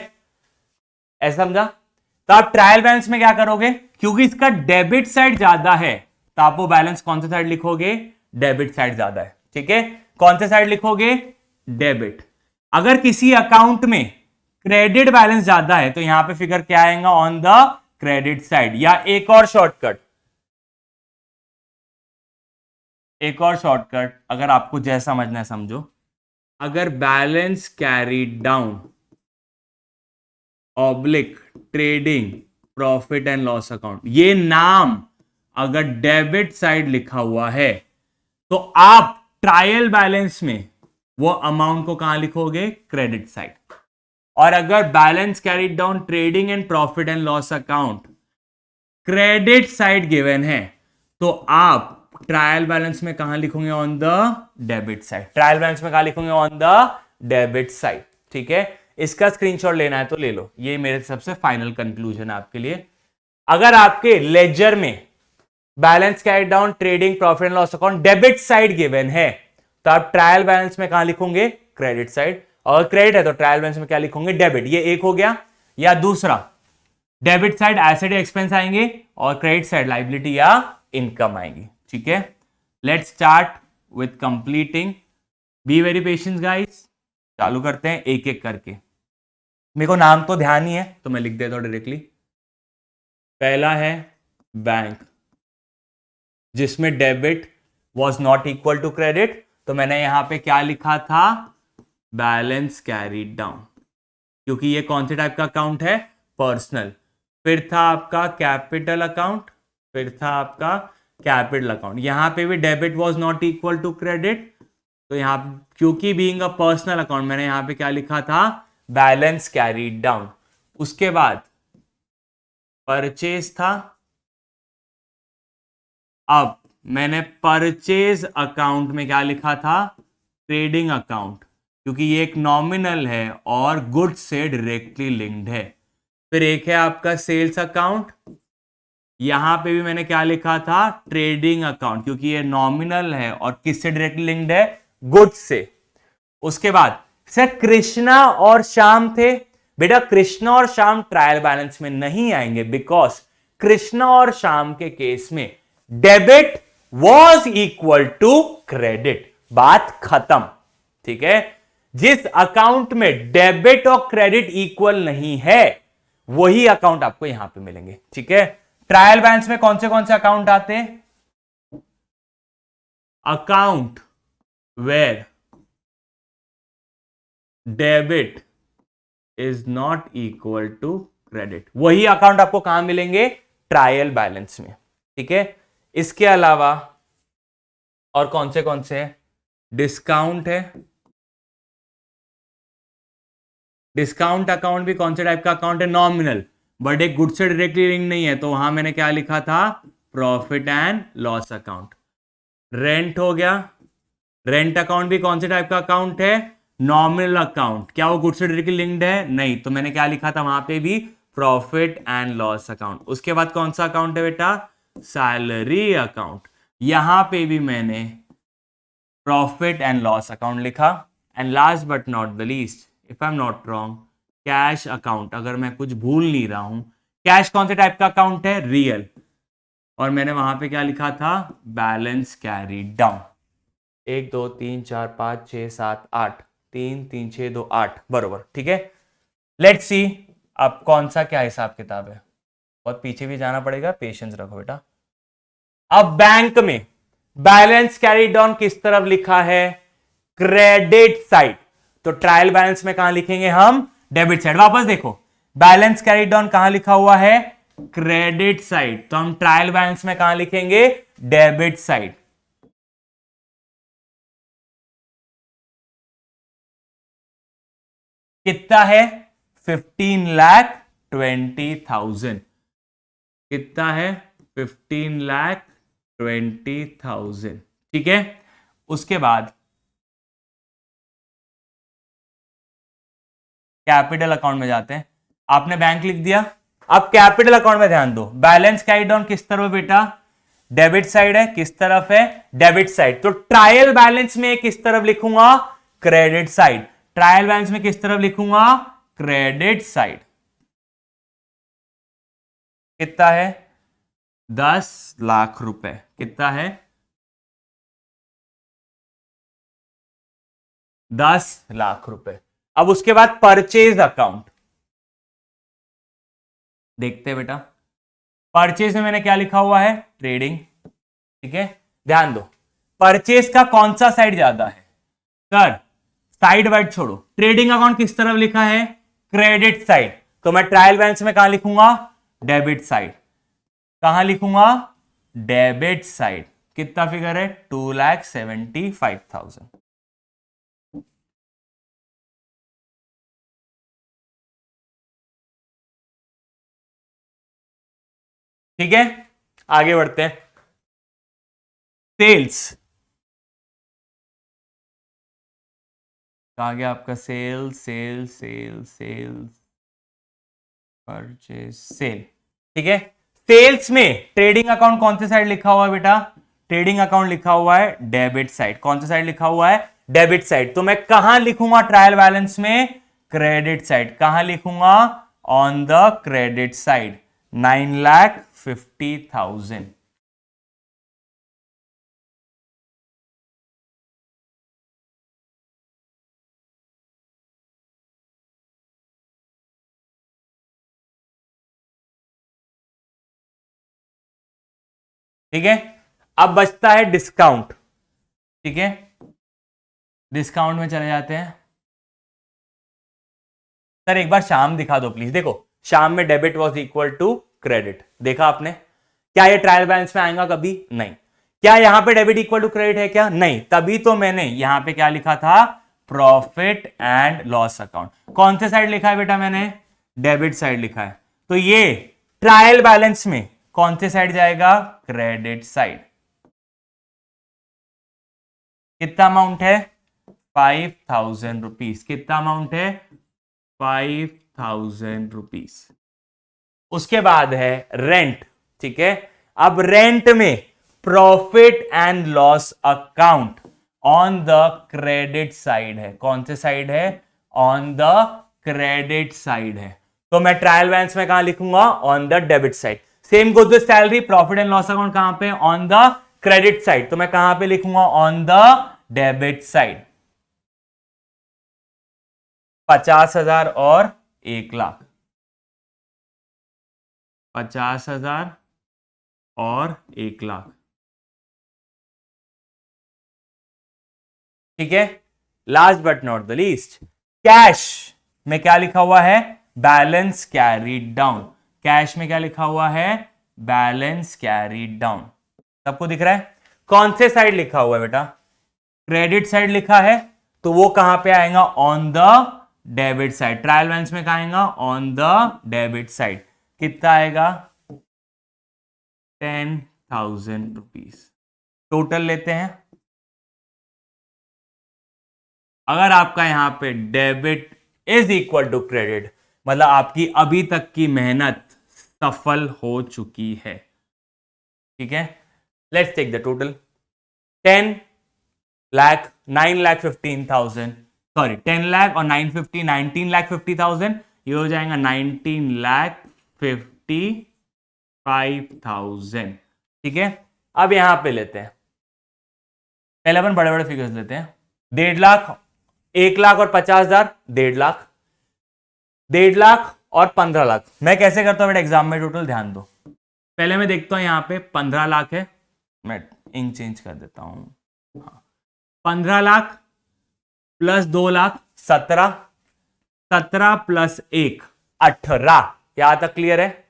ऐसा समझा? तो आप ट्रायल बैलेंस में क्या करोगे, क्योंकि इसका डेबिट साइड ज्यादा है तो आप वो बैलेंस कौन से साइड लिखोगे, डेबिट साइड ज्यादा है, ठीक है, कौन से साइड लिखोगे, डेबिट। अगर किसी अकाउंट में क्रेडिट बैलेंस ज्यादा है तो यहां पे फिगर क्या आएगा, ऑन द क्रेडिट साइड। या एक और शॉर्टकट, अगर आपको जैसा समझना है समझो, अगर balance carry down oblique trading profit and loss account, ये नाम अगर डेबिट साइड लिखा हुआ है तो आप ट्रायल बैलेंस में वो अमाउंट को कहां लिखोगे, क्रेडिट साइड। और अगर balance carried down trading and profit and loss account credit side given है तो आप ट्रायल बैलेंस में कहां लिखोगे, on the debit side. Trial balance में कहां लिखोगे, ऑन द डेबिट साइड, ठीक है। इसका स्क्रीनशॉट लेना है तो ले लो, ये मेरे सबसे फाइनल कंक्लूजन है आपके लिए। अगर आपके लेजर में balance carry down trading profit and loss account debit side given है तो आप ट्रायल बैलेंस में कहां लिखोगे, क्रेडिट साइड। और क्रेडिट है तो ट्रायल बैलेंस में क्या लिखोगे, डेबिट। ये एक हो गया। या दूसरा, डेबिट साइड एसेट या एक्सपेंस आएंगे और क्रेडिट साइड लायबिलिटी या इनकम आएंगी, ठीक है। Let's start with completing, be very patient guys. चालू करते हैं एक एक करके। मेरे को नाम तो ध्यान ही है तो मैं लिख देता हूं डायरेक्टली। पहला है बैंक, जिसमें debit was not equal to credit, तो मैंने यहां पे क्या लिखा था, बैलेंस कैरीड डाउन, क्योंकि ये कौन से टाइप का अकाउंट है, पर्सनल। फिर था आपका कैपिटल अकाउंट, फिर था आपका कैपिटल अकाउंट। यहां पे भी debit was not equal to credit, तो यहां क्योंकि बीइंग अ पर्सनल अकाउंट मैंने यहां पे क्या लिखा था, बैलेंस कैरीड डाउन। उसके बाद परचेज था, अब मैंने परचेज अकाउंट में क्या लिखा था, ट्रेडिंग अकाउंट, क्योंकि ये एक नॉमिनल है और गुड्स से डायरेक्टली लिंक्ड है। फिर एक है आपका सेल्स अकाउंट, यहां पे भी मैंने क्या लिखा था, ट्रेडिंग अकाउंट, क्योंकि ये नॉमिनल है और किससे डायरेक्टली लिंक्ड है, गुड्स से। उसके बाद सर कृष्णा और श्याम थे, बेटा कृष्णा और श्याम ट्रायल बैलेंस में नहीं आएंगे, बिकॉज कृष्णा और श्याम के केस में debit was equal to credit, बात खत्म, ठीक है। जिस अकाउंट में डेबिट और क्रेडिट इक्वल नहीं है वही अकाउंट आपको यहां पे मिलेंगे, ठीक है। ट्रायल बैलेंस में कौन से अकाउंट आते हैं, account where debit is not equal to credit, वही अकाउंट आपको कहां मिलेंगे, ट्रायल बैलेंस में, ठीक है। इसके अलावा और कौन से हैं, डिस्काउंट है, डिस्काउंट अकाउंट भी कौन से टाइप का अकाउंट है, नॉमिनल, बट एक गुड से डायरेक्टली लिंक नहीं है, तो वहां मैंने क्या लिखा था, profit and loss account. Rent हो गया, रेंट अकाउंट भी कौन से टाइप का अकाउंट है, नॉमिनल अकाउंट, क्या वो गुड से डायरेक्टली लिंक्ड है, नहीं, तो मैंने क्या लिखा था वहां पे भी, प्रॉफिट एंड लॉस अकाउंट। उसके बाद कौन सा अकाउंट है बेटा, सैलरी अकाउंट, यहां पे भी मैंने प्रॉफिट एंड लॉस अकाउंट लिखा। And last but not the least, if I am not wrong, cash account, अगर मैं कुछ भूल नहीं रहा हूं, कैश कौन से टाइप का अकाउंट है, रियल, और मैंने वहां पे क्या लिखा था, बैलेंस कैरी डाउन। 1 2 3 4 5 6 7 8, 3 3 6 2 8, बरोबर, ठीक है। लेट्स सी अब कौन सा क्या हिसाब किताब है, बहुत पीछे भी जाना पड़ेगा, पेशेंस रखो बेटा। अब बैंक में बैलेंस कैरी डाउन किस तरफ लिखा है, क्रेडिट साइड, तो ट्रायल बैलेंस में कहां लिखेंगे हम, डेबिट साइड। वापस देखो, बैलेंस कैरी डाउन कहां लिखा हुआ है, क्रेडिट साइड, तो हम ट्रायल बैलेंस में कहां लिखेंगे, डेबिट साइड। कितना है, 15,20,000, कितना है, 15,20,000, ठीक है। उसके बाद कैपिटल अकाउंट में जाते हैं, आपने बैंक लिख दिया, अब कैपिटल अकाउंट में ध्यान दो, बैलेंस कैरी डाउन किस तरफ बेटा, डेबिट साइड है, किस तरफ है, डेबिट साइड, तो ट्रायल बैलेंस में किस तरफ लिखूंगा, क्रेडिट साइड, ट्रायल बैलेंस में किस तरफ लिखूंगा, क्रेडिट साइड। कितना है? 10 लाख रुपए। कितना है? 10 लाख रुपए। अब उसके बाद परचेज अकाउंट देखते हैं बेटा। परचेज में मैंने क्या लिखा हुआ है? ट्रेडिंग। ठीक है, ध्यान दो, परचेज का कौन सा साइड ज्यादा है? सर साइड वाइड छोड़ो, ट्रेडिंग अकाउंट किस तरफ लिखा है? Credit side. तो मैं ट्रायल बैलेंस में कहां लिखूंगा? Debit side. कहां लिखूंगा? Debit side. कितना फिगर है? 2,75,000। ठीक है, आगे बढ़ते हैं। सेल्स कहा गया आपका? Sale sale sale sales purchase sale. ठीक है, सेल्स में ट्रेडिंग अकाउंट कौन से साइड लिखा हुआ है बेटा? ट्रेडिंग अकाउंट लिखा हुआ है डेबिट साइड। कौन सा साइड लिखा हुआ है? Debit side. तो मैं कहां लिखूंगा ट्रायल बैलेंस में? Credit side. कहां लिखूंगा? On the credit side. 9,50,000। ठीक है, अब बचता है डिस्काउंट। ठीक है, डिस्काउंट में चले जाते हैं। सर एक बार शाम दिखा दो प्लीज। देखो शाम में debit was equal to credit, देखा आपने? क्या ये ट्रायल बैलेंस में आएगा? कभी नहीं। क्या यहां पे डेबिट इक्वल टू क्रेडिट है क्या? नहीं। तभी तो मैंने यहां पे क्या लिखा था? Profit and loss account. कौन से साइड लिखा है बेटा मैंने? डेबिट साइड लिखा है। तो ये ट्रायल बैलेंस में कौन से साइड जाएगा? Credit side. कितना अमाउंट है? 5,000 रुपीज। कितना अमाउंट है? 5,000 रुपीज। उसके बाद है रेंट। ठीक है, अब रेंट में profit and loss account on the credit side है। कौन से साइड है? ऑन द क्रेडिट साइड है। तो मैं ट्रायल बैलेंस में कहां लिखूंगा? On the debit side. Same goes with salary, profit and loss account कहां पे? On the credit side. तो मैं कहां पे लिखूंगा? On the debit side. 50,000 और 1,00,000। 50,000 और 1,00,000। ठीक है, last but not the least, cash में क्या लिखा हुआ है? Balance carried down. कैश में क्या लिखा हुआ है? Balance carried down. सबको दिख रहा है? कौन से साइड लिखा हुआ है बेटा? क्रेडिट साइड लिखा है, तो वो कहां पे आएगा? On the debit side. Trial balance में कहां आएगा? On the debit side. कितना आएगा? 10,000 रुपीज। टोटल लेते हैं। अगर आपका यहां पे debit is equal to credit, मतलब आपकी अभी तक की मेहनत सफल हो चुकी है। ठीक है, let's take the total. 10 lakh 9,15,000, sorry 10 lakh और 950, 19,50,000। ये हो जाएगा 19,55,000। ठीक है, अब यहां पे लेते हैं, पहले अपन बड़े बड़े फिगर्स लेते हैं। 1.5 लाख, 1,00,000 और 50,000, 1.5 लाख, 1.5 लाख और 15 लाख। मैं कैसे करता हूं बेटा एग्जाम में? टोटल ध्यान दो। पहले मैं देखता हूं यहां पे 15 लाख है, मैं इंक चेंज कर देता हूं। हाँ, 15 लाख प्लस 2 लाख 17, 17 प्लस 1 18। यहां तक क्लियर है?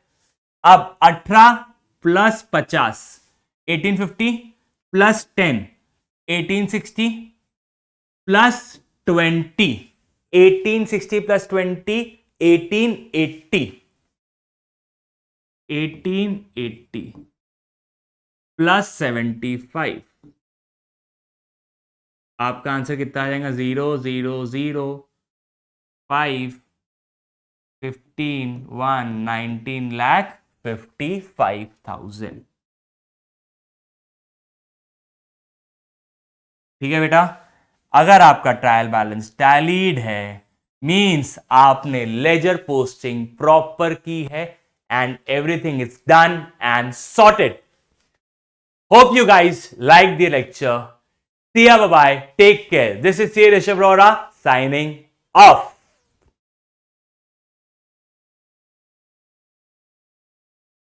अब 18 plus 50 1850 plus 10 1860 plus 20 1860 plus 20 1880 1880 plus 75। आपका आंसर कितना आ जाएगा? 0,005 15 1 19,55,000। ठीक है बेटा, अगर आपका ट्रायल बैलेंस टैलीड है, मींस आपने लेजर पोस्टिंग प्रॉपर की है and everything is done and sorted. Hope you guys liked the lecture. See ya, bye bye. Take care. This is C. Rishabh Rora signing off.